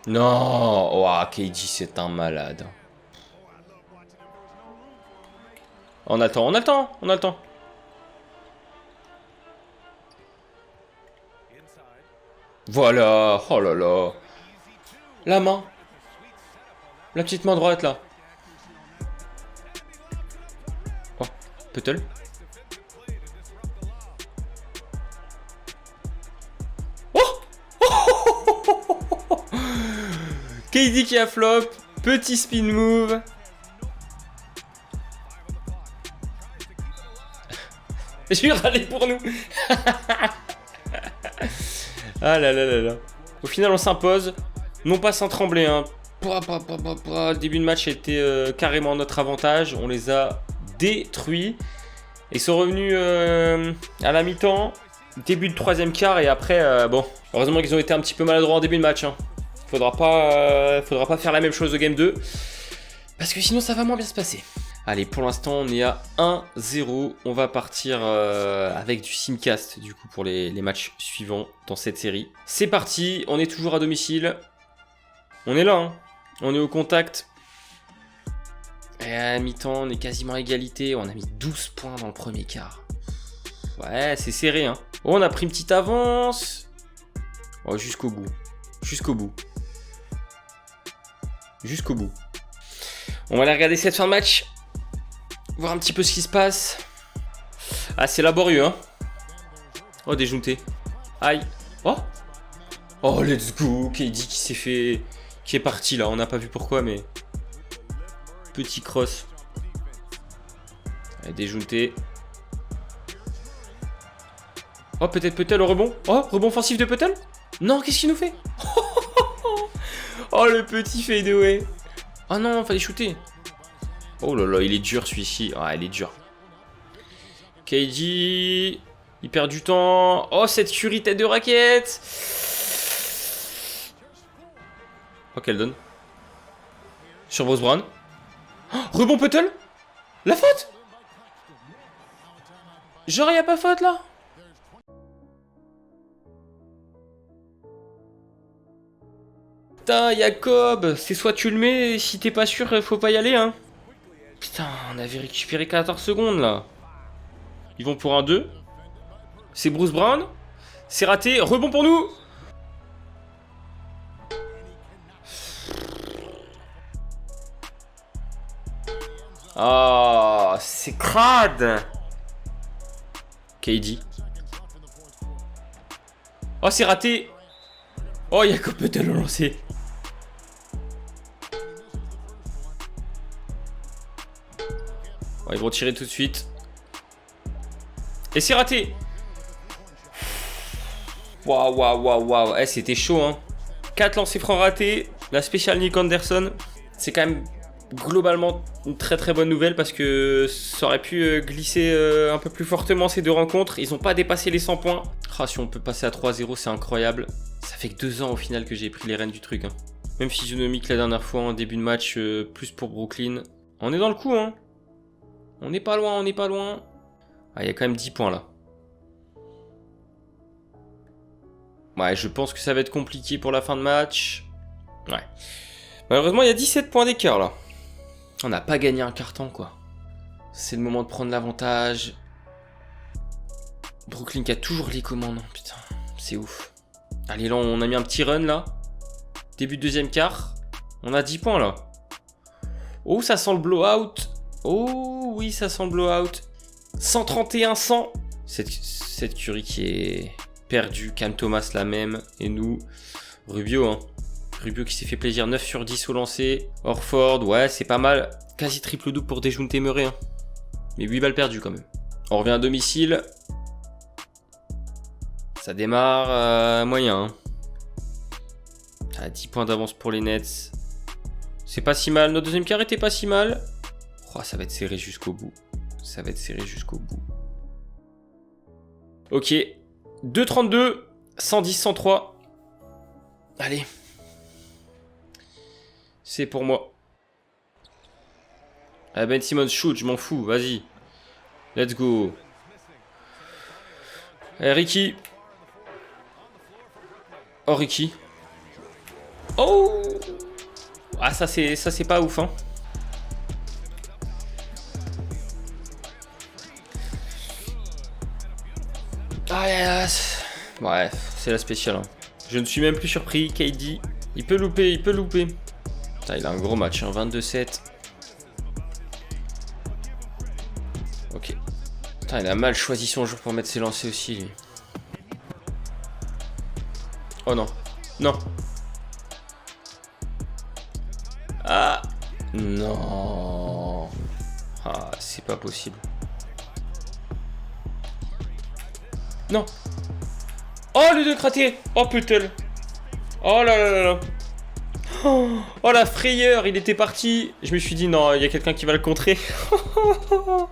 S1: Non. Oh, KD, c'est un malade. On a le temps, on a le temps, on a le temps. Voilà. Oh là là. La main. La petite main droite là. Oh, Puttle. KD qui a flop, petit spin move. Je vais râler pour nous. Ah là là là là. Au final, on s'impose, non pas sans trembler. Hein. Le début de match a été carrément notre avantage. On les a détruits. Ils sont revenus à la mi-temps, début de troisième quart et après, bon, heureusement qu'ils ont été un petit peu maladroits en début de match. Hein. Faudra pas faire la même chose au game 2. Parce que sinon ça va moins bien se passer. Allez, pour l'instant on est à 1-0. On va partir avec du simcast du coup pour les matchs suivants dans cette série. C'est parti, on est toujours à domicile. On est là, hein. On est au contact. Et à la mi-temps on est quasiment à égalité. On a mis 12 points dans le premier quart. Ouais, c'est serré, hein. Oh, on a pris une petite avance. Oh, jusqu'au bout. Jusqu'au bout. Jusqu'au bout. On va aller regarder cette fin de match. Voir un petit peu ce qui se passe. Ah, c'est laborieux, hein. Oh, déjounté. Aïe. Oh. Oh, let's go. KD qui s'est fait... Qui est parti, là. On n'a pas vu pourquoi, mais... Petit cross. Allez, déjounté. Oh, peut-être Puttle au rebond. Oh, rebond offensif de Puttle. Non, qu'est-ce qu'il nous fait? Oh, le petit fadeaway. Oh non, fallait shooter. Oh là là, il est dur celui-ci. Ah, il est dur. KD. Il perd du temps. Oh, cette Curry tête de raquette. Oh, qu'elle donne. Sur Bruce Brown. Oh, rebond Puttle. La faute. Genre, il n'y a pas faute là. Putain, Jacob, c'est soit tu le mets, si t'es pas sûr, faut pas y aller, hein. Putain, on avait récupéré 14 secondes, là. Ils vont pour un 2. C'est Bruce Brown. C'est raté, rebond pour nous. Ah, c'est crade. KD. Oh, c'est raté. Oh, Jacob peut-elle le lancer. Ils vont tirer tout de suite. Et c'est raté. Waouh, waouh, waouh, waouh. Eh, c'était chaud, hein. 4 lancers francs ratés. La spéciale Nick Anderson. C'est quand même globalement une très très bonne nouvelle parce que ça aurait pu glisser un peu plus fortement ces deux rencontres. Ils n'ont pas dépassé les 100 points. Ah, si on peut passer à 3-0, c'est incroyable. Ça fait que 2 ans au final que j'ai pris les rênes du truc. Hein. Même physionomique la dernière fois en début de match, plus pour Brooklyn. On est dans le coup, hein. On n'est pas loin, on n'est pas loin. Ah, il y a quand même 10 points là. Ouais, je pense que ça va être compliqué pour la fin de match. Ouais. Malheureusement, il y a 17 points d'écart là. On n'a pas gagné un carton, quoi. C'est le moment de prendre l'avantage. Brooklyn qui a toujours les commandes. Putain, c'est ouf. Allez, là, on a mis un petit run là. Début de deuxième quart. On a 10 points là. Oh, ça sent le blowout. Oh, oui, ça sent le blowout. 131-100. Cette Curry qui est perdue. Cam Thomas la même. Et nous, Rubio, hein. Rubio qui s'est fait plaisir. 9 sur 10 au lancer. Horford, ouais, c'est pas mal. Quasi triple-double pour Dejounte Murray. Hein. Mais 8 balles perdues quand même. On revient à domicile. Ça démarre moyen. Hein. Ah, 10 points d'avance pour les Nets. C'est pas si mal. Notre deuxième quart était pas si mal. Oh, ça va être serré jusqu'au bout. Ça va être serré jusqu'au bout. Ok. 2,32. 110, 103. Allez. C'est pour moi. Ah, Ben Simmons shoot, je m'en fous. Vas-y. Let's go. Allez, Ricky. Oh, Ricky. Oh. Ah, ça c'est pas ouf, hein. Ah, yes. Bref, c'est la spéciale, hein. Je ne suis même plus surpris. KD, il peut louper, il peut louper. Putain, il a un gros match, hein. 22-7. Ok. Putain, il a mal choisi son jour pour mettre ses lancers aussi, lui. Oh non. Non. Ah. Non. Ah, c'est pas possible. Non. Oh, le deux craté. Oh, putain. Oh là là là là. Oh, la frayeur. Il était parti. Je me suis dit, non, il y a quelqu'un qui va le contrer. Oh,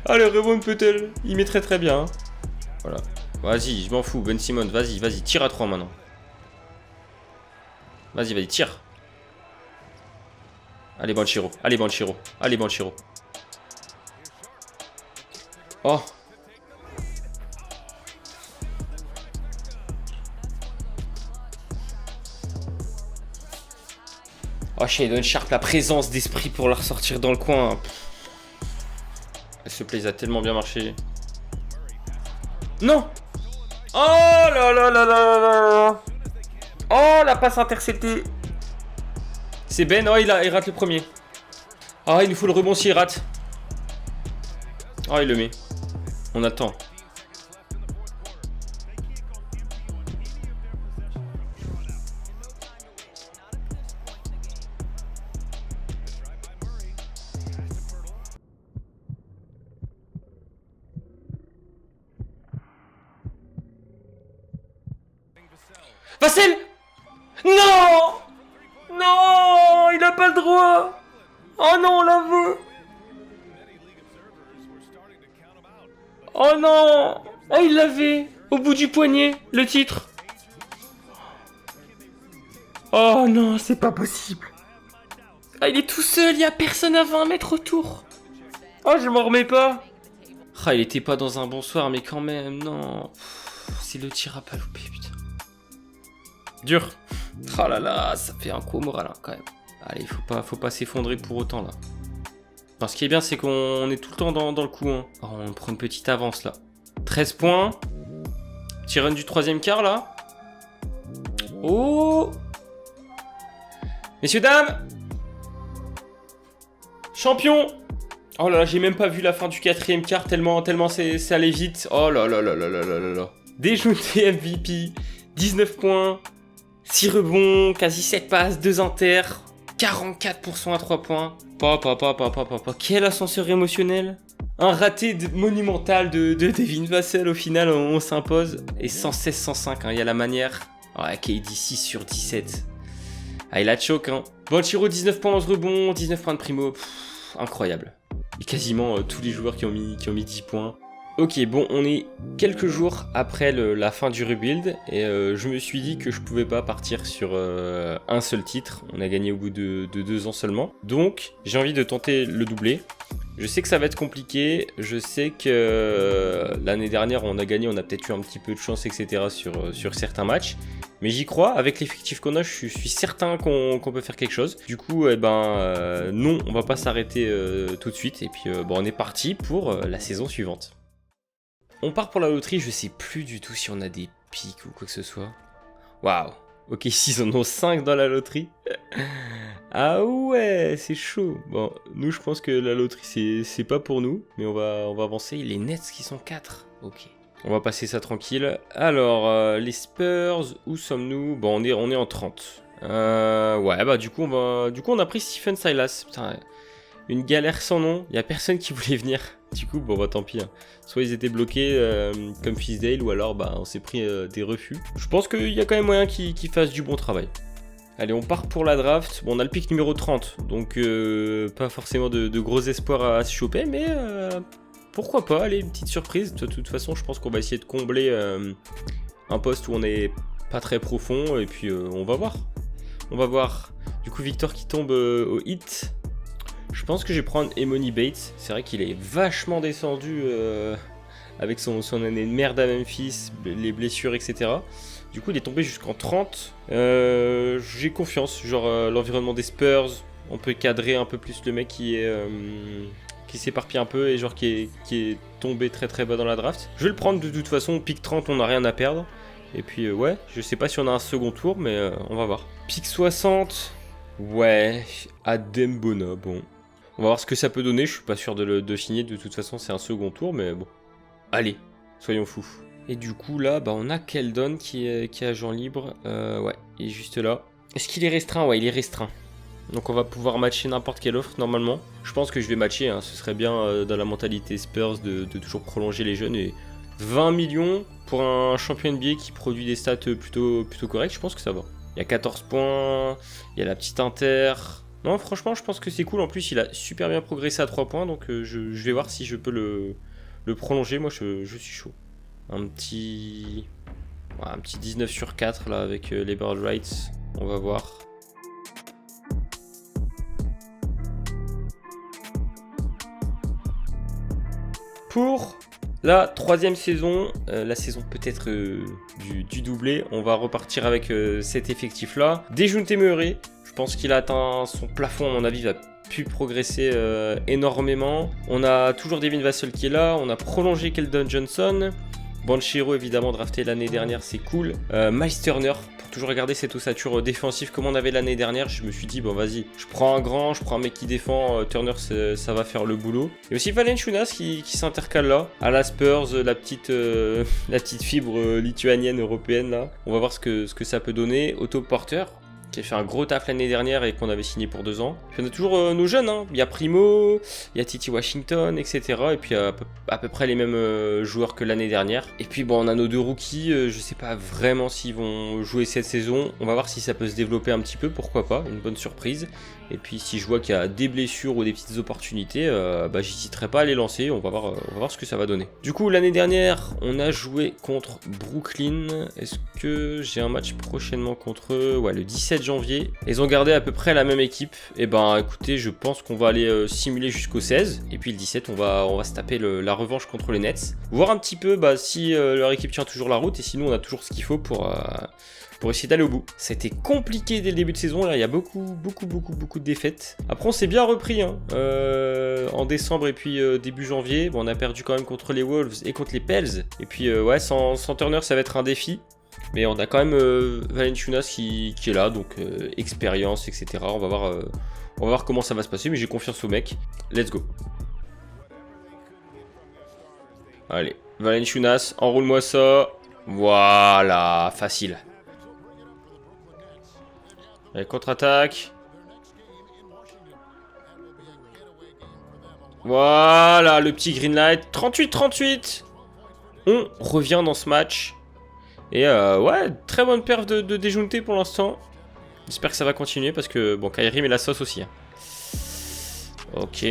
S1: le rebond Putel. Il met très très bien. Hein. Voilà. Vas-y, je m'en fous. Ben Simmons, vas-y, vas-y. Tire à 3 maintenant. Vas-y, vas-y, tire. Allez, Banchero. Allez, Banchero. Allez, Banchero. Oh. Oh, Shaedon Sharpe, la présence d'esprit pour la ressortir dans le coin. Ce play a tellement bien marché. Non. Oh là là là là là. Oh, la passe interceptée. C'est Ben, oh, il rate le premier. Oh, il nous faut le rebond s'il rate. Oh, il le met. On attend. Vassell! Non! Non! Il a pas le droit! Oh non, on la veut! Oh non! Oh, il l'avait! Au bout du poignet, le titre! Oh non, c'est pas possible! Ah, il est tout seul, il y a personne à 20 mètres autour! Oh, je m'en remets pas! Ah, il était pas dans un bon soir, mais quand même, non! C'est le tir à pas louper, putain. Dur. Oh là là, ça fait un coup au moral, hein, quand même. Allez, faut pas s'effondrer pour autant, là. Enfin, ce qui est bien, c'est qu'on est tout le temps dans le coup. Hein. Oh, on prend une petite avance, là. 13 points. Petit run du troisième quart, là. Oh. Messieurs, dames. Champion. Oh là là, j'ai même pas vu la fin du quatrième quart, tellement c'est allé vite. Oh là là là là là là là là. Déjounté MVP. 19 points. 6 rebonds, quasi 7 passes, 2 inters, 44% à 3 points. Quel ascenseur émotionnel. Un raté monumental de Devin Vassell, au final on s'impose. Et 116-105, hein, il y a la manière. Ouais, KD 6 sur 17. Ah, il a choke, hein. Banchero 19 points, 11 rebonds, 19 points de primo. Incroyable. Et quasiment tous les joueurs qui ont mis 10 points. Ok, bon, on est quelques jours après la fin du rebuild et je me suis dit que je pouvais pas partir sur un seul titre. On a gagné au bout de 2 ans seulement. Donc, j'ai envie de tenter le doublé. Je sais que ça va être compliqué. Je sais que l'année dernière, on a gagné, on a peut-être eu un petit peu de chance, etc. sur certains matchs. Mais j'y crois, avec l'effectif qu'on a, je suis certain qu'on peut faire quelque chose. Du coup, non, on va pas s'arrêter tout de suite. Et puis, on est parti pour la saison suivante. On part pour la loterie, je sais plus du tout si on a des pics ou quoi que ce soit. Waouh. Ok, ici ils en ont 5 dans la loterie. Ah ouais, c'est chaud. Bon, nous je pense que la loterie c'est pas pour nous, mais on va avancer. Les Nets qui sont 4. Ok. On va passer ça tranquille. Alors, les Spurs, où sommes-nous? Bon, on est en 30. Ouais, bah du coup on a pris Stephen Silas. Putain, une galère sans nom. Il y a personne qui voulait venir. Du coup, bon bah tant pis. Hein. Soit ils étaient bloqués comme Fisdale, ou alors bah on s'est pris des refus. Je pense qu'il y a quand même moyen qu'ils fassent du bon travail. Allez, on part pour la draft. Bon, on a le pick numéro 30, donc pas forcément de gros espoirs à se choper, mais pourquoi pas, allez, une petite surprise. De toute façon, je pense qu'on va essayer de combler un poste où on n'est pas très profond, et puis on va voir. On va voir. Du coup, Victor qui tombe au hit. Je pense que je vais prendre Emoni Bates. C'est vrai qu'il est vachement descendu avec son année de merde à Memphis, les blessures, etc. Du coup, il est tombé jusqu'en 30. J'ai confiance. Genre, l'environnement des Spurs, on peut cadrer un peu plus le mec qui s'éparpille un peu et genre qui est tombé très très bas dans la draft. Je vais le prendre de toute façon. Pick 30, on n'a rien à perdre. Et puis, ouais, je sais pas si on a un second tour, mais on va voir. Pick 60. Ouais, Adembona, bon. On va voir ce que ça peut donner. Je suis pas sûr de signer. De toute façon, c'est un second tour, mais bon. Allez, soyons fous. Et du coup, là, bah, on a Keldon qui est agent libre. Ouais, il est juste là. Est-ce qu'il est restreint? Ouais, il est restreint. Donc on va pouvoir matcher n'importe quelle offre, normalement. Je pense que je vais matcher. Hein. Ce serait bien dans la mentalité Spurs de toujours prolonger les jeunes. Et 20 millions pour un champion NBA qui produit des stats plutôt corrects, je pense que ça va. Il y a 14 points, il y a la petite inter. Non, franchement, je pense que c'est cool. En plus, il a super bien progressé à 3 points. Donc je vais voir si je peux le prolonger. Moi, je suis chaud. Un petit 19 sur 4 là avec les bird rights. On va voir. Pour la 3e saison, la saison peut-être du doublé, on va repartir avec cet effectif là. Dejounte Murray, je pense qu'il a atteint son plafond, à mon avis, il va pu progresser énormément. On a toujours Devin Vassell qui est là, on a prolongé Keldon Johnson. Banchero évidemment drafté l'année dernière, c'est cool. Miles Turner, pour toujours regarder cette ossature défensive comme on avait l'année dernière, je me suis dit bon vas-y, je prends un grand, je prends un mec qui défend, Turner ça va faire le boulot. Et aussi Valanciunas qui s'intercale là, à la Spurs, la petite fibre lituanienne européenne là. On va voir ce que ça peut donner. Otto Porter, qui a fait un gros taf l'année dernière et qu'on avait signé pour 2 ans. Puis on a toujours nos jeunes, hein. Il y a Primo, il y a Titi Washington, etc. Et puis à peu près les mêmes joueurs que l'année dernière. Et puis bon, on a nos 2 rookies, je sais pas vraiment s'ils vont jouer cette saison. On va voir si ça peut se développer un petit peu, pourquoi pas, une bonne surprise. Et puis si je vois qu'il y a des blessures ou des petites opportunités, bah j'hésiterai pas à les lancer, on va voir ce que ça va donner. Du coup, l'année dernière, on a joué contre Brooklyn. Est-ce que j'ai un match prochainement contre eux? Ouais, le 17 janvier. Ils ont gardé à peu près la même équipe. Et ben écoutez, je pense qu'on va aller simuler jusqu'au 16. Et puis le 17, on va se taper la revanche contre les Nets. Voir un petit peu si leur équipe tient toujours la route. Et sinon, on a toujours ce qu'il faut pour essayer d'aller au bout. C'était compliqué dès le début de saison, là il y a beaucoup de défaites. Après on s'est bien repris hein. En décembre et puis début janvier. Bon, on a perdu quand même contre les Wolves et contre les Pels. Et puis ouais, sans Turner ça va être un défi. Mais on a quand même Valanciunas qui est là, donc expérience, etc. On va voir comment ça va se passer, mais j'ai confiance au mec. Let's go. Allez, Valanciunas, enroule-moi ça. Voilà, facile. Allez, contre-attaque. Voilà, le petit green light. 38-38. On revient dans ce match. Et ouais, très bonne perf de Dejounte pour l'instant. J'espère que ça va continuer parce que, bon, Kyrie met la sauce aussi. Hein. Ok.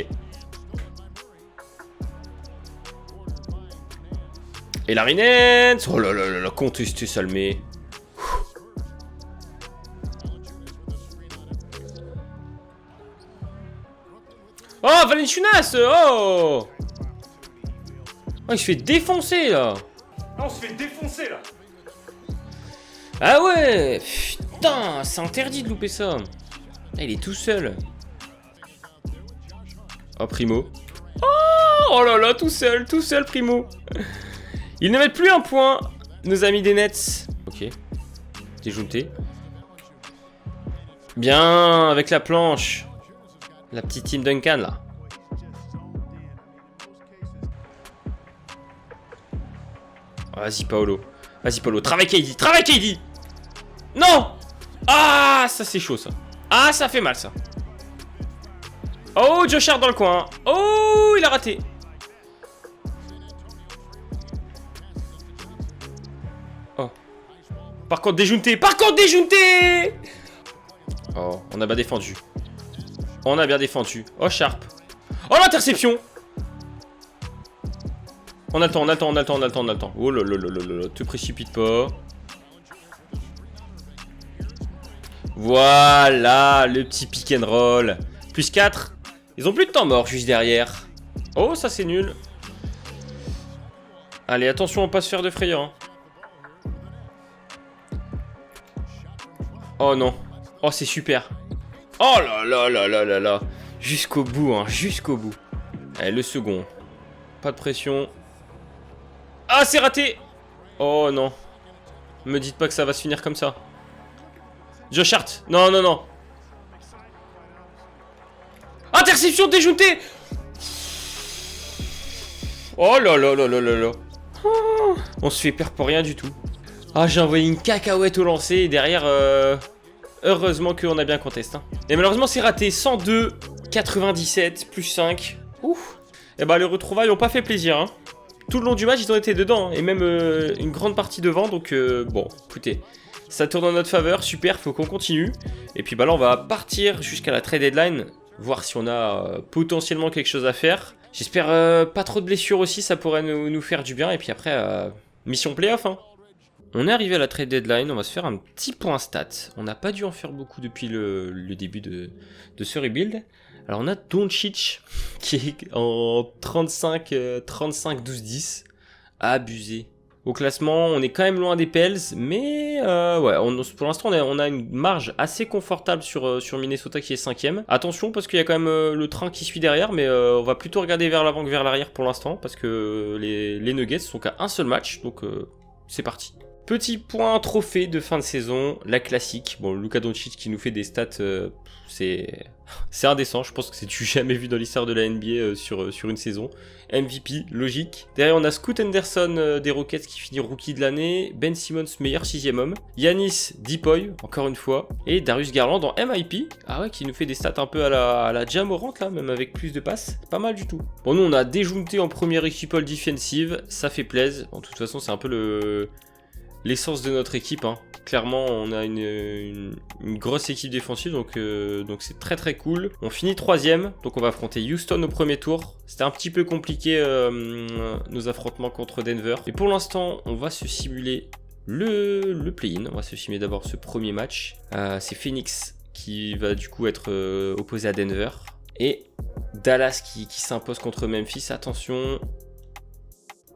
S1: Et la Rinette. Oh là là là là, contesté Salmé. Oh, Valanciunas. Oh, il se fait défoncer là.
S2: Ah, on se fait défoncer là.
S1: Ah ouais. Putain, c'est interdit de louper ça. Ah, il est tout seul. Oh, Primo. Oh là là, tout seul Primo. Ils ne mettent plus un point, nos amis des Nets. Ok. Dejounte. Bien, avec la planche. La petite team Duncan là. Oh, vas-y Paolo. Vas-y Paolo. Travaille KD. Non. Ah, ça c'est chaud ça. Ah, ça fait mal ça. Oh, Josh Hart dans le coin. Oh, il a raté. Oh. Par contre, Dejounte. Oh, on a bien défendu. On a bien défendu. Oh, Sharp. Oh, l'interception! On a le temps, on a le temps, on a le temps, on a le temps, on a le temps. Oh là là là là là, te précipite pas. Voilà, le petit pick and roll. Plus 4. Ils ont plus de temps mort juste derrière. Oh, ça c'est nul. Allez, attention, on pas se faire de frayeur. Hein. Oh non. Oh, c'est super. Oh là là là là là là. Jusqu'au bout, hein, jusqu'au bout. Allez, le second. Pas de pression. Ah, c'est raté. Oh non. Me dites pas que ça va se finir comme ça. Josh Hart. Non, non, non. Interception déjoutée. Oh là là là là là là. Oh, on se fait peur pour rien du tout. Ah, j'ai envoyé une cacahuète au lancer et derrière... Heureusement qu'on a bien contesté. Hein. Et malheureusement, c'est raté. 102, 97, plus 5. Ouf. Et bah, les retrouvailles n'ont pas fait plaisir. Hein. Tout le long du match, ils ont été dedans. Hein, et même une grande partie devant. Donc, bon, écoutez. Ça tourne en notre faveur. Super, faut qu'on continue. Et puis, bah là, on va partir jusqu'à la trade deadline. Voir si on a potentiellement quelque chose à faire. J'espère pas trop de blessures aussi. Ça pourrait nous faire du bien. Et puis après, mission playoff. Hein. On est arrivé à la trade deadline, on va se faire un petit point stat. On n'a pas dû en faire beaucoup depuis le début de ce rebuild. Alors on a Doncic qui est en 35, 12, 10. Abusé. Au classement, on est quand même loin des Pels, mais ouais, pour l'instant on a une marge assez confortable sur Minnesota qui est 5ème. Attention parce qu'il y a quand même le train qui suit derrière, mais on va plutôt regarder vers l'avant que vers l'arrière pour l'instant, parce que les Nuggets sont qu'à un seul match, donc c'est parti. Petit point trophée de fin de saison, la classique. Bon, Luka Doncic qui nous fait des stats, c'est indécent. Je pense que c'est du jamais vu dans l'histoire de la NBA sur une saison. MVP, logique. Derrière, on a Scoot Henderson des Rockets qui finit rookie de l'année. Ben Simmons, meilleur 6ème homme. Giannis Depoy, encore une fois. Et Darius Garland en MIP. Ah ouais, qui nous fait des stats un peu à la Ja Morant, là, même avec plus de passes. Pas mal du tout. Bon, nous, on a déjounté en première équipe all defensive. Ça fait plaisir. Bon, de toute façon, c'est un peu l'essence de notre équipe, hein. Clairement on a une grosse équipe défensive, donc c'est très très cool. On finit 3ème, donc on va affronter Houston au premier tour. C'était un petit peu compliqué nos affrontements contre Denver. Et pour l'instant on va se simuler le play-in. On va se simuler d'abord ce premier match. C'est Phoenix qui va du coup être opposé à Denver. Et Dallas qui s'impose contre Memphis, attention.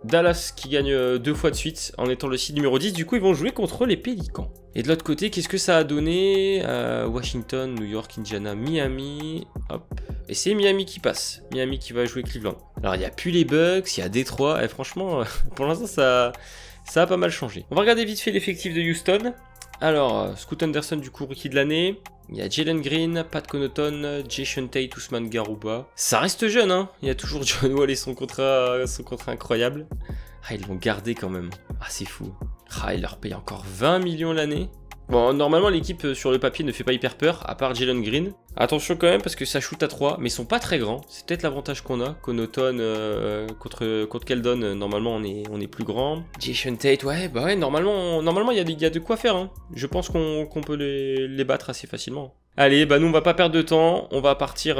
S1: Dallas qui gagne 2 fois de suite en étant le seed numéro 10. Du coup, ils vont jouer contre les Pélicans. Et de l'autre côté, qu'est-ce que ça a donné? Washington, New York, Indiana, Miami. Hop. Et c'est Miami qui passe. Miami qui va jouer Cleveland. Alors, il n'y a plus les Bucks, il y a Détroit. Et franchement, pour l'instant, ça a pas mal changé. On va regarder vite fait l'effectif de Houston. Alors, Scoot Henderson, du coup, rookie de l'année. Il y a Jalen Green, Pat Connaughton, Jason Tate, Ousmane Garouba. Ça reste jeune, hein. Il y a toujours John Wall et son contrat incroyable. Ah, ils l'ont gardé quand même. Ah, c'est fou. Ah, il leur paye encore 20 millions l'année. Bon, normalement, l'équipe sur le papier ne fait pas hyper peur, à part Jalen Green. Attention quand même, parce que ça shoot à 3, mais ils sont pas très grands. C'est peut-être l'avantage qu'on a. Connaughton contre Keldon, normalement, on est plus grand. Jason Tate, ouais, bah ouais, normalement, il y a de quoi faire. Hein. Je pense qu'on peut les battre assez facilement. Allez, bah nous, on va pas perdre de temps. On va partir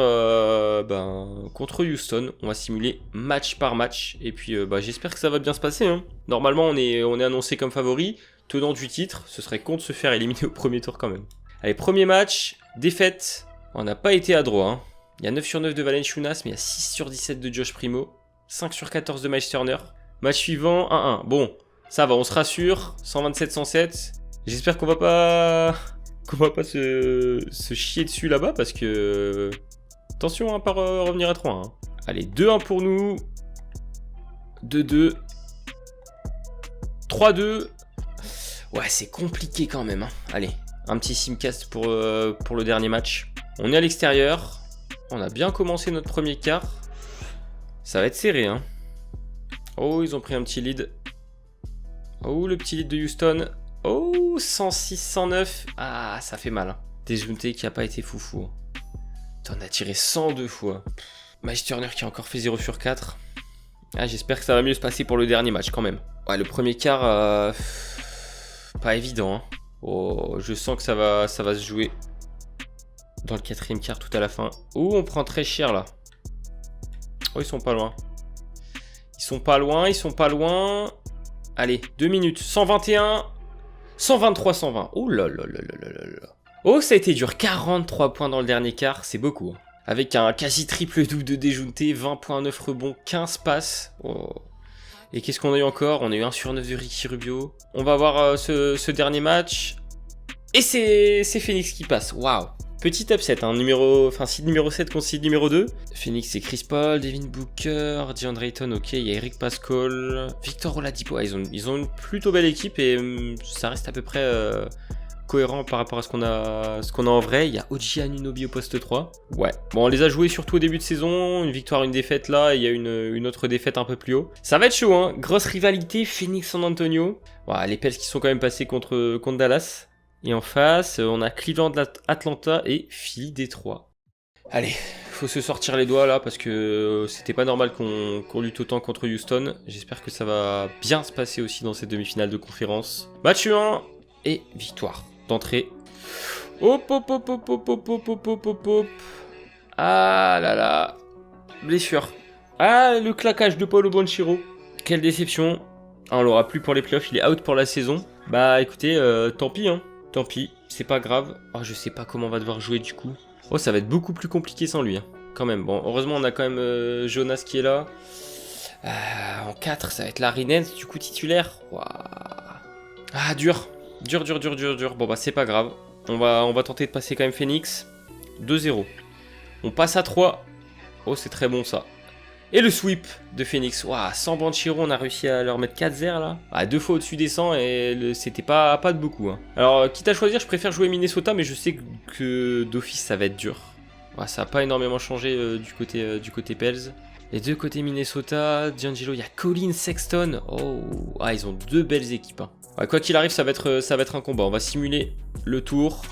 S1: contre Houston. On va simuler match par match. Et puis, j'espère que ça va bien se passer. Hein. Normalement, on est annoncé comme favori. Tenant du titre, ce serait con de se faire éliminer au premier tour quand même. Allez, premier match, défaite. On n'a pas été adroit. Hein. Il y a 9 sur 9 de Valanciunas, mais il y a 6 sur 17 de Josh Primo. 5 sur 14 de Miles Turner. Match suivant, 1-1. Bon, ça va, on se rassure. 127-107. J'espère qu'on va pas se chier dessus là-bas parce que... Attention, hein, pas revenir à 3. Hein. Allez, 2-1 pour nous. 2-2. 3-2. Ouais, c'est compliqué quand même. Hein. Allez, un petit simcast pour le dernier match. On est à l'extérieur. On a bien commencé notre premier quart. Ça va être serré. Hein. Oh, ils ont pris un petit lead. Oh, le petit lead de Houston. Oh, 106-109. Ah, ça fait mal. Hein. Déjounté qui a pas été foufou. T'en as tiré 102 fois. Miles Turner qui a encore fait 0 sur 4. Ah, j'espère que ça va mieux se passer pour le dernier match quand même. Ouais, le premier quart... Pas évident, hein. Oh, je sens que ça va se jouer dans le 4e quart tout à la fin. Oh, on prend très cher là. Oh, ils sont pas loin. Ils sont pas loin, ils sont pas loin. Allez, 2 minutes. 121, 123, 120. Oh là là là là là là. Oh, ça a été dur. 43 points dans le dernier quart, c'est beaucoup. Avec un quasi triple double de déjounté, 20.9 rebonds, 15 passes. Oh. Et qu'est-ce qu'on a eu encore? On a eu 1 sur 9 de Ricky Rubio. On va voir ce dernier match. Et c'est Phoenix qui passe. Waouh. Petit upset, hein. Seed numéro 7 contre seed numéro 2. Phoenix, c'est Chris Paul, Devin Booker, DeAndre Ayton, ok. Il y a Eric Pascal, Victor Oladipo. Ouais, ils ont une plutôt belle équipe et ça reste à peu près cohérent par rapport à ce qu'on a en vrai. Il y a OG Anunoby au poste 3. Ouais. Bon, on les a joués surtout au début de saison. Une victoire, une défaite là. Et il y a une autre défaite un peu plus haut. Ça va être chaud, hein. Grosse rivalité, Phoenix-San Antonio. Ouais, les Pels qui sont quand même passés contre Dallas. Et en face, on a Cleveland, Atlanta et Philly Détroit. Allez, faut se sortir les doigts là parce que c'était pas normal qu'on lutte autant contre Houston. J'espère que ça va bien se passer aussi dans cette demi-finale de conférence. Match 1 et victoire d'entrée. Hop, hop, hop, hop, hop, hop, hop, hop, hop, hop, hop. Ah là là. Blessure. Ah, le claquage de Paolo Banchero. Quelle déception. Ah, on l'aura plus pour les playoffs, il est out pour la saison. Bah écoutez, tant pis, hein. Tant pis, c'est pas grave. Oh, je sais pas comment on va devoir jouer du coup. Oh, ça va être beaucoup plus compliqué sans lui, hein. Quand même. Bon, heureusement, on a quand même Jonas qui est là. En 4, ça va être Larry Nance, du coup, titulaire. Wow. Ah, dur. Dur. Bon, bah, c'est pas grave. On va tenter de passer quand même Phoenix. 2-0. On passe à 3. Oh, c'est très bon, ça. Et le sweep de Phoenix. Waouh, sans Banchero, on a réussi à leur mettre 4-0 là. Ah, 2 fois au-dessus des 100 et c'était pas de beaucoup, hein. Alors, quitte à choisir, je préfère jouer Minnesota, mais je sais que d'office, ça va être dur. Ouais, ça n'a pas énormément changé du côté Pels. Les deux côtés Minnesota, D'Angelo, il y a Colin Sexton. Oh, ah, ils ont 2 belles équipes, hein. Ouais, quoi qu'il arrive, ça va être un combat. On va simuler le tour.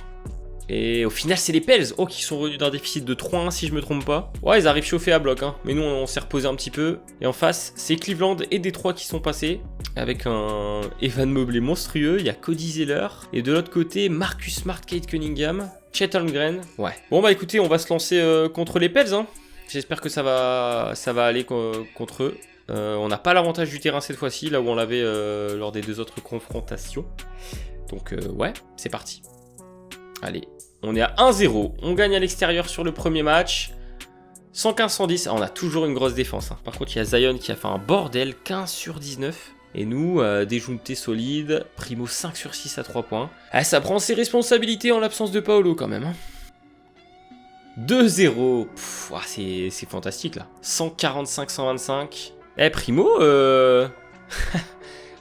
S1: Et au final, c'est les Pels, qui sont revenus d'un déficit de 3-1 si je me trompe pas. Ouais, ils arrivent chauffés à bloc, hein. Mais nous, on s'est reposé un petit peu. Et en face, c'est Cleveland et Détroit qui sont passés. Avec un Evan Mobley monstrueux. Il y a Cody Zeller. Et de l'autre côté, Marcus Smart, Kate Cunningham, Chet Holmgren. Ouais. Bon, bah écoutez, on va se lancer contre les Pels, hein. J'espère que ça va aller contre eux. On n'a pas l'avantage du terrain cette fois-ci, là où on l'avait lors des 2 autres confrontations. Donc, ouais, c'est parti. Allez, on est à 1-0. On gagne à l'extérieur sur le premier match. 115-110. Ah, on a toujours une grosse défense, hein. Par contre, il y a Zion qui a fait un bordel. 15 sur 19. Et nous, déjounté solide. Primo 5 sur 6 à 3 points. Ah, ça prend ses responsabilités en l'absence de Paolo quand même, hein. 2-0. C'est fantastique là. 145-125. Eh, Primo,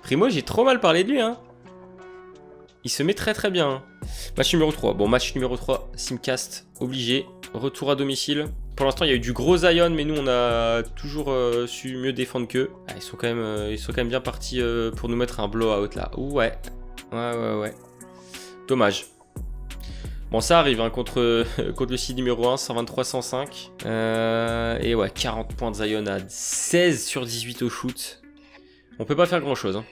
S1: Primo, j'ai trop mal parlé de lui, hein. Il se met très très bien, hein. Match numéro 3. Bon, match numéro 3, Simcast, obligé. Retour à domicile. Pour l'instant, il y a eu du gros Zion, mais nous, on a toujours su mieux défendre qu'eux. Ah, ils sont quand même bien partis pour nous mettre un blowout là. Ouais. Dommage. Bon, ça arrive, hein, contre le seed numéro 1, 123-105. Et ouais, 40 points de Zion à 16 sur 18 au shoot. On peut pas faire grand chose, hein.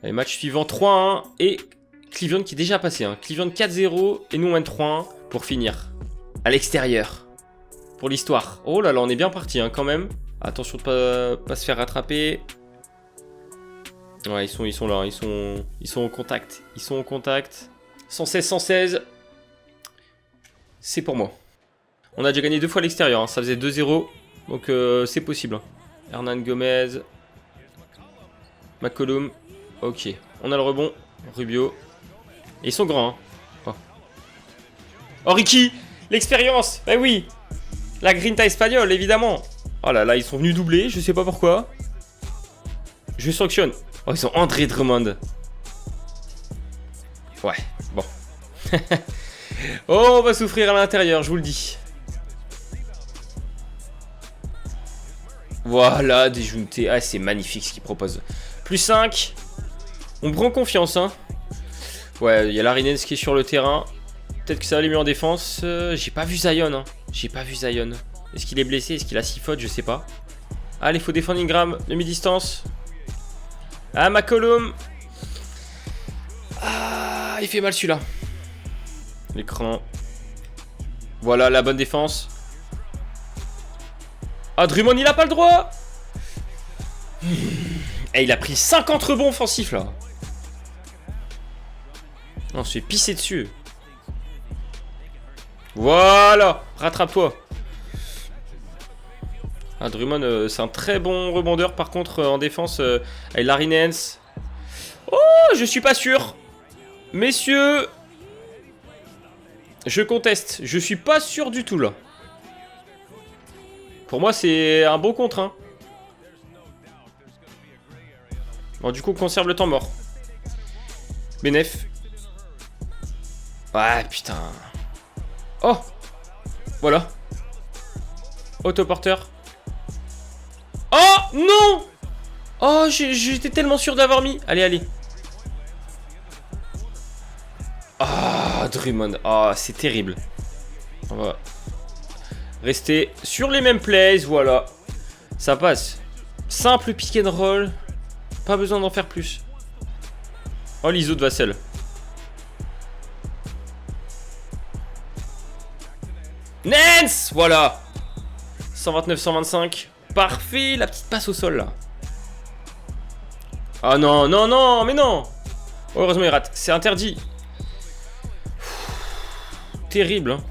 S1: Allez, match suivant, 3-1 et Cleveland qui est déjà passé, hein. Cleveland 4-0 et nous on mène 3-1 pour finir. À l'extérieur. Pour l'histoire. Oh là là, on est bien parti, hein, quand même. Attention de pas se faire rattraper. Ouais, ils sont là, ils sont en contact. 116-116. C'est pour moi. On a déjà gagné 2 fois à l'extérieur, hein. Ça faisait 2-0. Donc c'est possible, hein. Hernan Gomez. McCollum. Ok, on a le rebond. Rubio. Et ils sont grands, hein. Oh, Ricky, l'expérience. Bah oui, la grinta espagnole, évidemment. Oh là là, ils sont venus doubler, je sais pas pourquoi. Je sanctionne. Oh, ils sont André Drummond. Ouais, bon. Oh, on va souffrir à l'intérieur, je vous le dis. Voilà, déjounté. Ah, c'est magnifique ce qu'il propose. Plus 5. On prend confiance, hein. Ouais, il y a Larry Nance qui est sur le terrain. Peut-être que ça va aller mieux en défense. J'ai pas vu Zion, hein. Est-ce qu'il est blessé? Est-ce qu'il a 6 fautes? Je sais pas. Allez, faut défendre Ingram. Demi-distance. Ah, McCollum. Ah, il fait mal celui-là. L'écran. Voilà la bonne défense. Ah, Drummond, il a pas le droit. Et il a pris 50 rebonds offensifs là. On se fait pisser dessus. Voilà. Rattrape-toi. Ah, Drummond, c'est un très bon rebondeur. Par contre, en défense, avec Larry Nance. Oh, je suis pas sûr. Messieurs, je conteste. Je suis pas sûr du tout là. Pour moi, c'est un bon contre, hein. Bon, du coup, on conserve le temps mort. Benef. Ouais, putain. Oh. Voilà. Autoporteur. Oh, non. Oh, j'étais tellement sûr d'avoir mis. Allez, allez. Ah, Drummond. Ah, c'est terrible. On va rester sur les mêmes plays. Voilà. Ça passe. Simple pick and roll. Pas besoin d'en faire plus. Oh, l'ISO de Vassell. Nance. Voilà. 129-125. Parfait. La petite passe au sol, là. Ah non, non, non, mais non. Oh, heureusement, il rate. C'est interdit. Terrible, hein.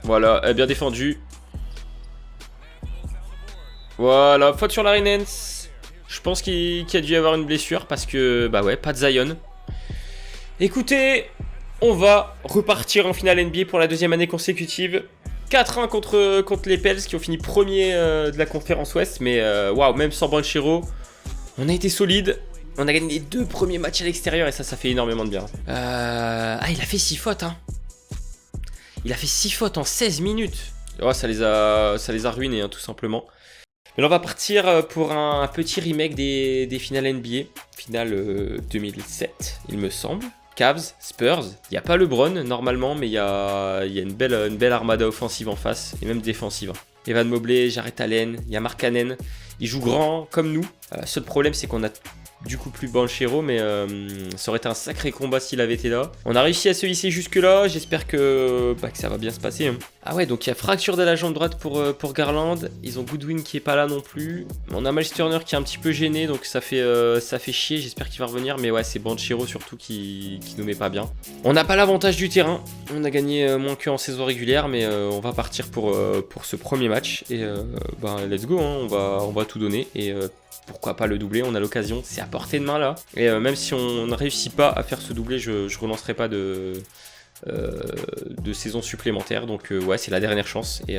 S1: Voilà, bien défendu. Voilà, faute sur Larry Nance. Je pense qu'il a dû y avoir une blessure parce que, bah ouais, pas de Zion. Écoutez, on va repartir en finale NBA pour la deuxième année consécutive. 4-1 contre les Pels qui ont fini premier de la conférence Ouest. Mais waouh, même sans Banchero, on a été solide. On a gagné les 2 premiers matchs à l'extérieur et ça fait énormément de bien. Ah, il a fait 6 fautes, hein. Il a fait 6 fautes en 16 minutes. Oh, ça les a ruinés, hein, tout simplement. Mais là, on va partir pour un petit remake des finales NBA. Finale 2007, il me semble. Cavs, Spurs. Il n'y a pas LeBron, normalement, mais il y a une belle armada offensive en face, et même défensive. Evan Mobley, Jarrett Allen, il y a Mark Cannon. Ils jouent grand comme nous. Seul problème, c'est qu'on a du coup plus Banchero, mais ça aurait été un sacré combat s'il avait été là. On a réussi à se hisser jusque là, j'espère que ça va bien se passer, hein. Ah ouais, donc il y a fracture de la jambe droite pour Garland. Ils ont Goodwin qui est pas là non plus. On a Miles Turner qui est un petit peu gêné, donc ça fait chier, j'espère qu'il va revenir. Mais ouais, c'est Banchero surtout qui nous met pas bien. On n'a pas l'avantage du terrain, on a gagné moins qu'en saison régulière, mais on va partir pour ce premier match. Et let's go, hein, on va tout donner. Et pourquoi pas le doubler, on a l'occasion, c'est à portée de main là. Et même si on ne réussit pas à faire ce doublé, je relancerai pas de saison supplémentaire. Donc ouais, c'est la dernière chance. Et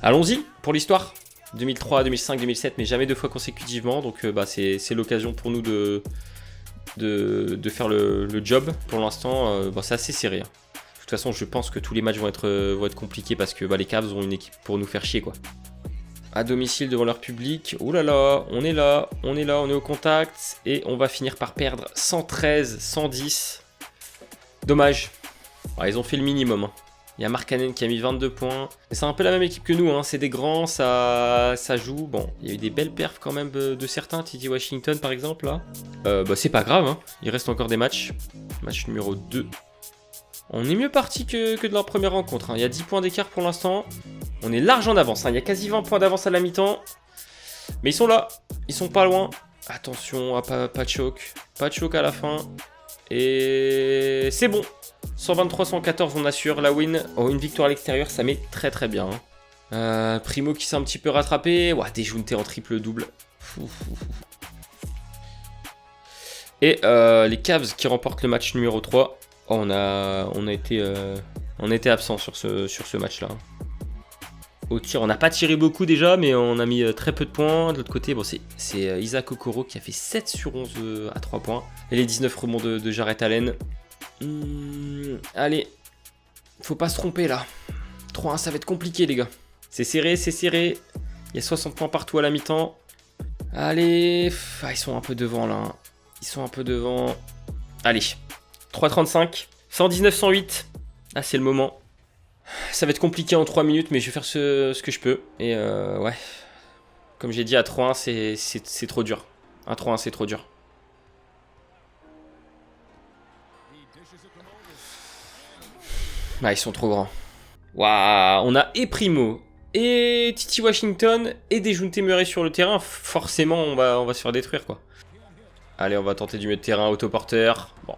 S1: allons-y pour l'histoire. 2003, 2005, 2007, mais jamais 2 fois consécutivement. Donc c'est l'occasion pour nous de faire le job. Pour l'instant, c'est assez serré, hein. De toute façon, je pense que tous les matchs vont être compliqués parce que les Cavs ont une équipe pour nous faire chier, quoi. À domicile devant leur public. Oh là là, on est là, on est au contact. Et on va finir par perdre 113-110. Dommage. Ils ont fait le minimum, hein. Il y a Mark Cannon qui a mis 22 points. C'est un peu la même équipe que nous, hein. C'est des grands, ça joue. Bon, il y a eu des belles perfs quand même de certains. T.J. Washington par exemple là. C'est pas grave, hein. Il reste encore des matchs. Match numéro 2. On est mieux parti que de leur première rencontre, hein. Il y a 10 points d'écart pour l'instant. On est large en avance, hein. Il y a quasi 20 points d'avance à la mi-temps. Mais ils sont là, ils sont pas loin. Attention à pas de choc. Pas de choc à la fin. Et c'est bon. 123-114, on assure la win. Oh, une victoire à l'extérieur, ça met très très bien, hein. Primo qui s'est un petit peu rattrapé. Ouah, Dejounte en triple-double. Et les Cavs qui remportent le match numéro 3. Oh, on a été absent sur ce match-là. Au tir, on n'a pas tiré beaucoup déjà, mais on a mis très peu de points. De l'autre côté, c'est Isaac Okoro qui a fait 7 sur 11 à 3 points. Et les 19 rebonds de Jarrett Allen. Allez, faut pas se tromper là. 3-1, ça va être compliqué, les gars. C'est serré, c'est serré. Il y a 60 points partout à la mi-temps. Allez, ils sont un peu devant là, hein. Ils sont un peu devant. Allez, 3-35, 119-108. Ah, c'est le moment. Ça va être compliqué en 3 minutes, mais je vais faire ce que je peux. Et ouais, comme j'ai dit, à 3-1, c'est trop dur. À 3-1, c'est trop dur. Ils sont trop grands. Waouh, on a et Primo, et Titi Washington, et Dejounte Murray sur le terrain. Forcément, on va se faire détruire, quoi. Allez, on va tenter du milieu de terrain, autoporteur. Bon.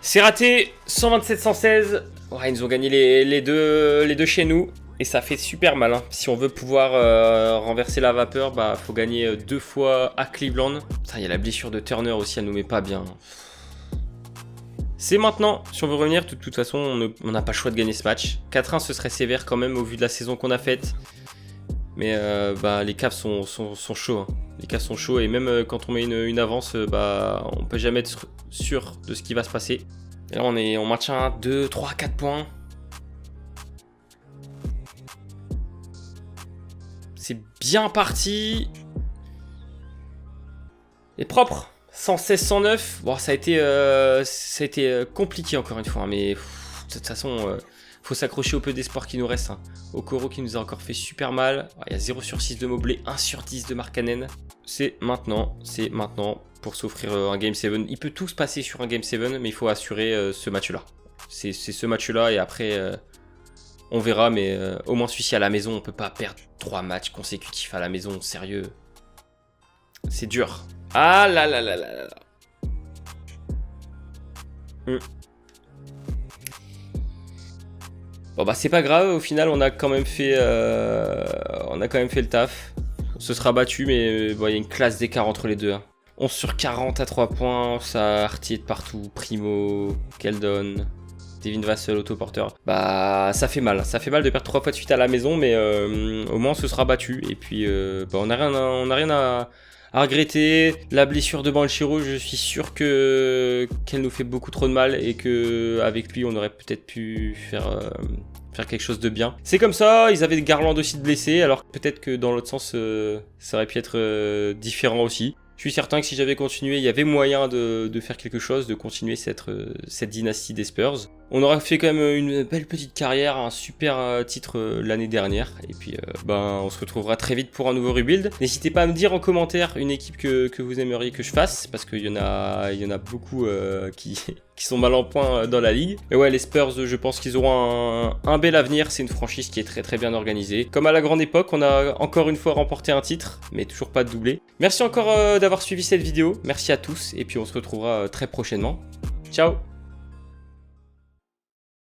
S1: C'est raté, 127-116. Ouais, ils nous ont gagné les deux chez nous. Et ça fait super mal, hein. Si on veut pouvoir renverser la vapeur, bah faut gagner 2 fois à Cleveland. Putain, il y a la blessure de Turner aussi, elle nous met pas bien. C'est maintenant, si on veut revenir, de toute façon, on n'a pas le choix de gagner ce match. 4-1, ce serait sévère quand même au vu de la saison qu'on a faite. Mais bah, les Cavs sont chauds. Hein. Les Cavs sont chauds et même quand on met une avance, bah, on peut jamais être sûr de ce qui va se passer. Et là, on maintient 2, 3, 4 points. C'est bien parti. Et propre. 116-109. Bon, ça a été compliqué encore une fois. Hein, mais de toute façon, faut s'accrocher au peu d'espoir qui nous reste. Hein. Okoro qui nous a encore fait super mal. Il y a 0 sur 6 de Mobley, 1 sur 10 de Markkanen. C'est maintenant pour s'offrir un Game 7. Il peut tout se passer sur un Game 7, mais il faut assurer ce match-là. C'est ce match-là et après... on verra, mais au moins celui-ci à la maison, on peut pas perdre 3 matchs consécutifs à la maison, sérieux. C'est dur. Ah là là là là là. Bon bah c'est pas grave, au final on a quand même fait le taf. On se sera battu, mais bon, y a une classe d'écart entre les deux. Hein. 11 sur 40 à 3 points, ça a artillé de partout. Primo, Keldon... Devin Vassell, autoporteur. Bah, ça fait mal de perdre 3 fois de suite à la maison, mais au moins on se sera battu. Et puis, bah, on n'a rien à regretter. La blessure de Banchero, je suis sûr qu'elle nous fait beaucoup trop de mal et qu'avec lui, on aurait peut-être pu faire quelque chose de bien. C'est comme ça, ils avaient Garland aussi de blessé, alors peut-être que dans l'autre sens, ça aurait pu être différent aussi. Je suis certain que si j'avais continué, il y avait moyen de faire quelque chose, de continuer cette dynastie des Spurs. On aura fait quand même une belle petite carrière, un super titre l'année dernière. Et puis, on se retrouvera très vite pour un nouveau rebuild. N'hésitez pas à me dire en commentaire une équipe que vous aimeriez que je fasse, parce qu'il y en a beaucoup qui sont mal en point dans la ligue. Mais ouais, les Spurs, je pense qu'ils auront un bel avenir. C'est une franchise qui est très très bien organisée. Comme à la grande époque, on a encore une fois remporté un titre, mais toujours pas de doublé. Merci encore d'avoir suivi cette vidéo. Merci à tous, et puis on se retrouvera très prochainement. Ciao!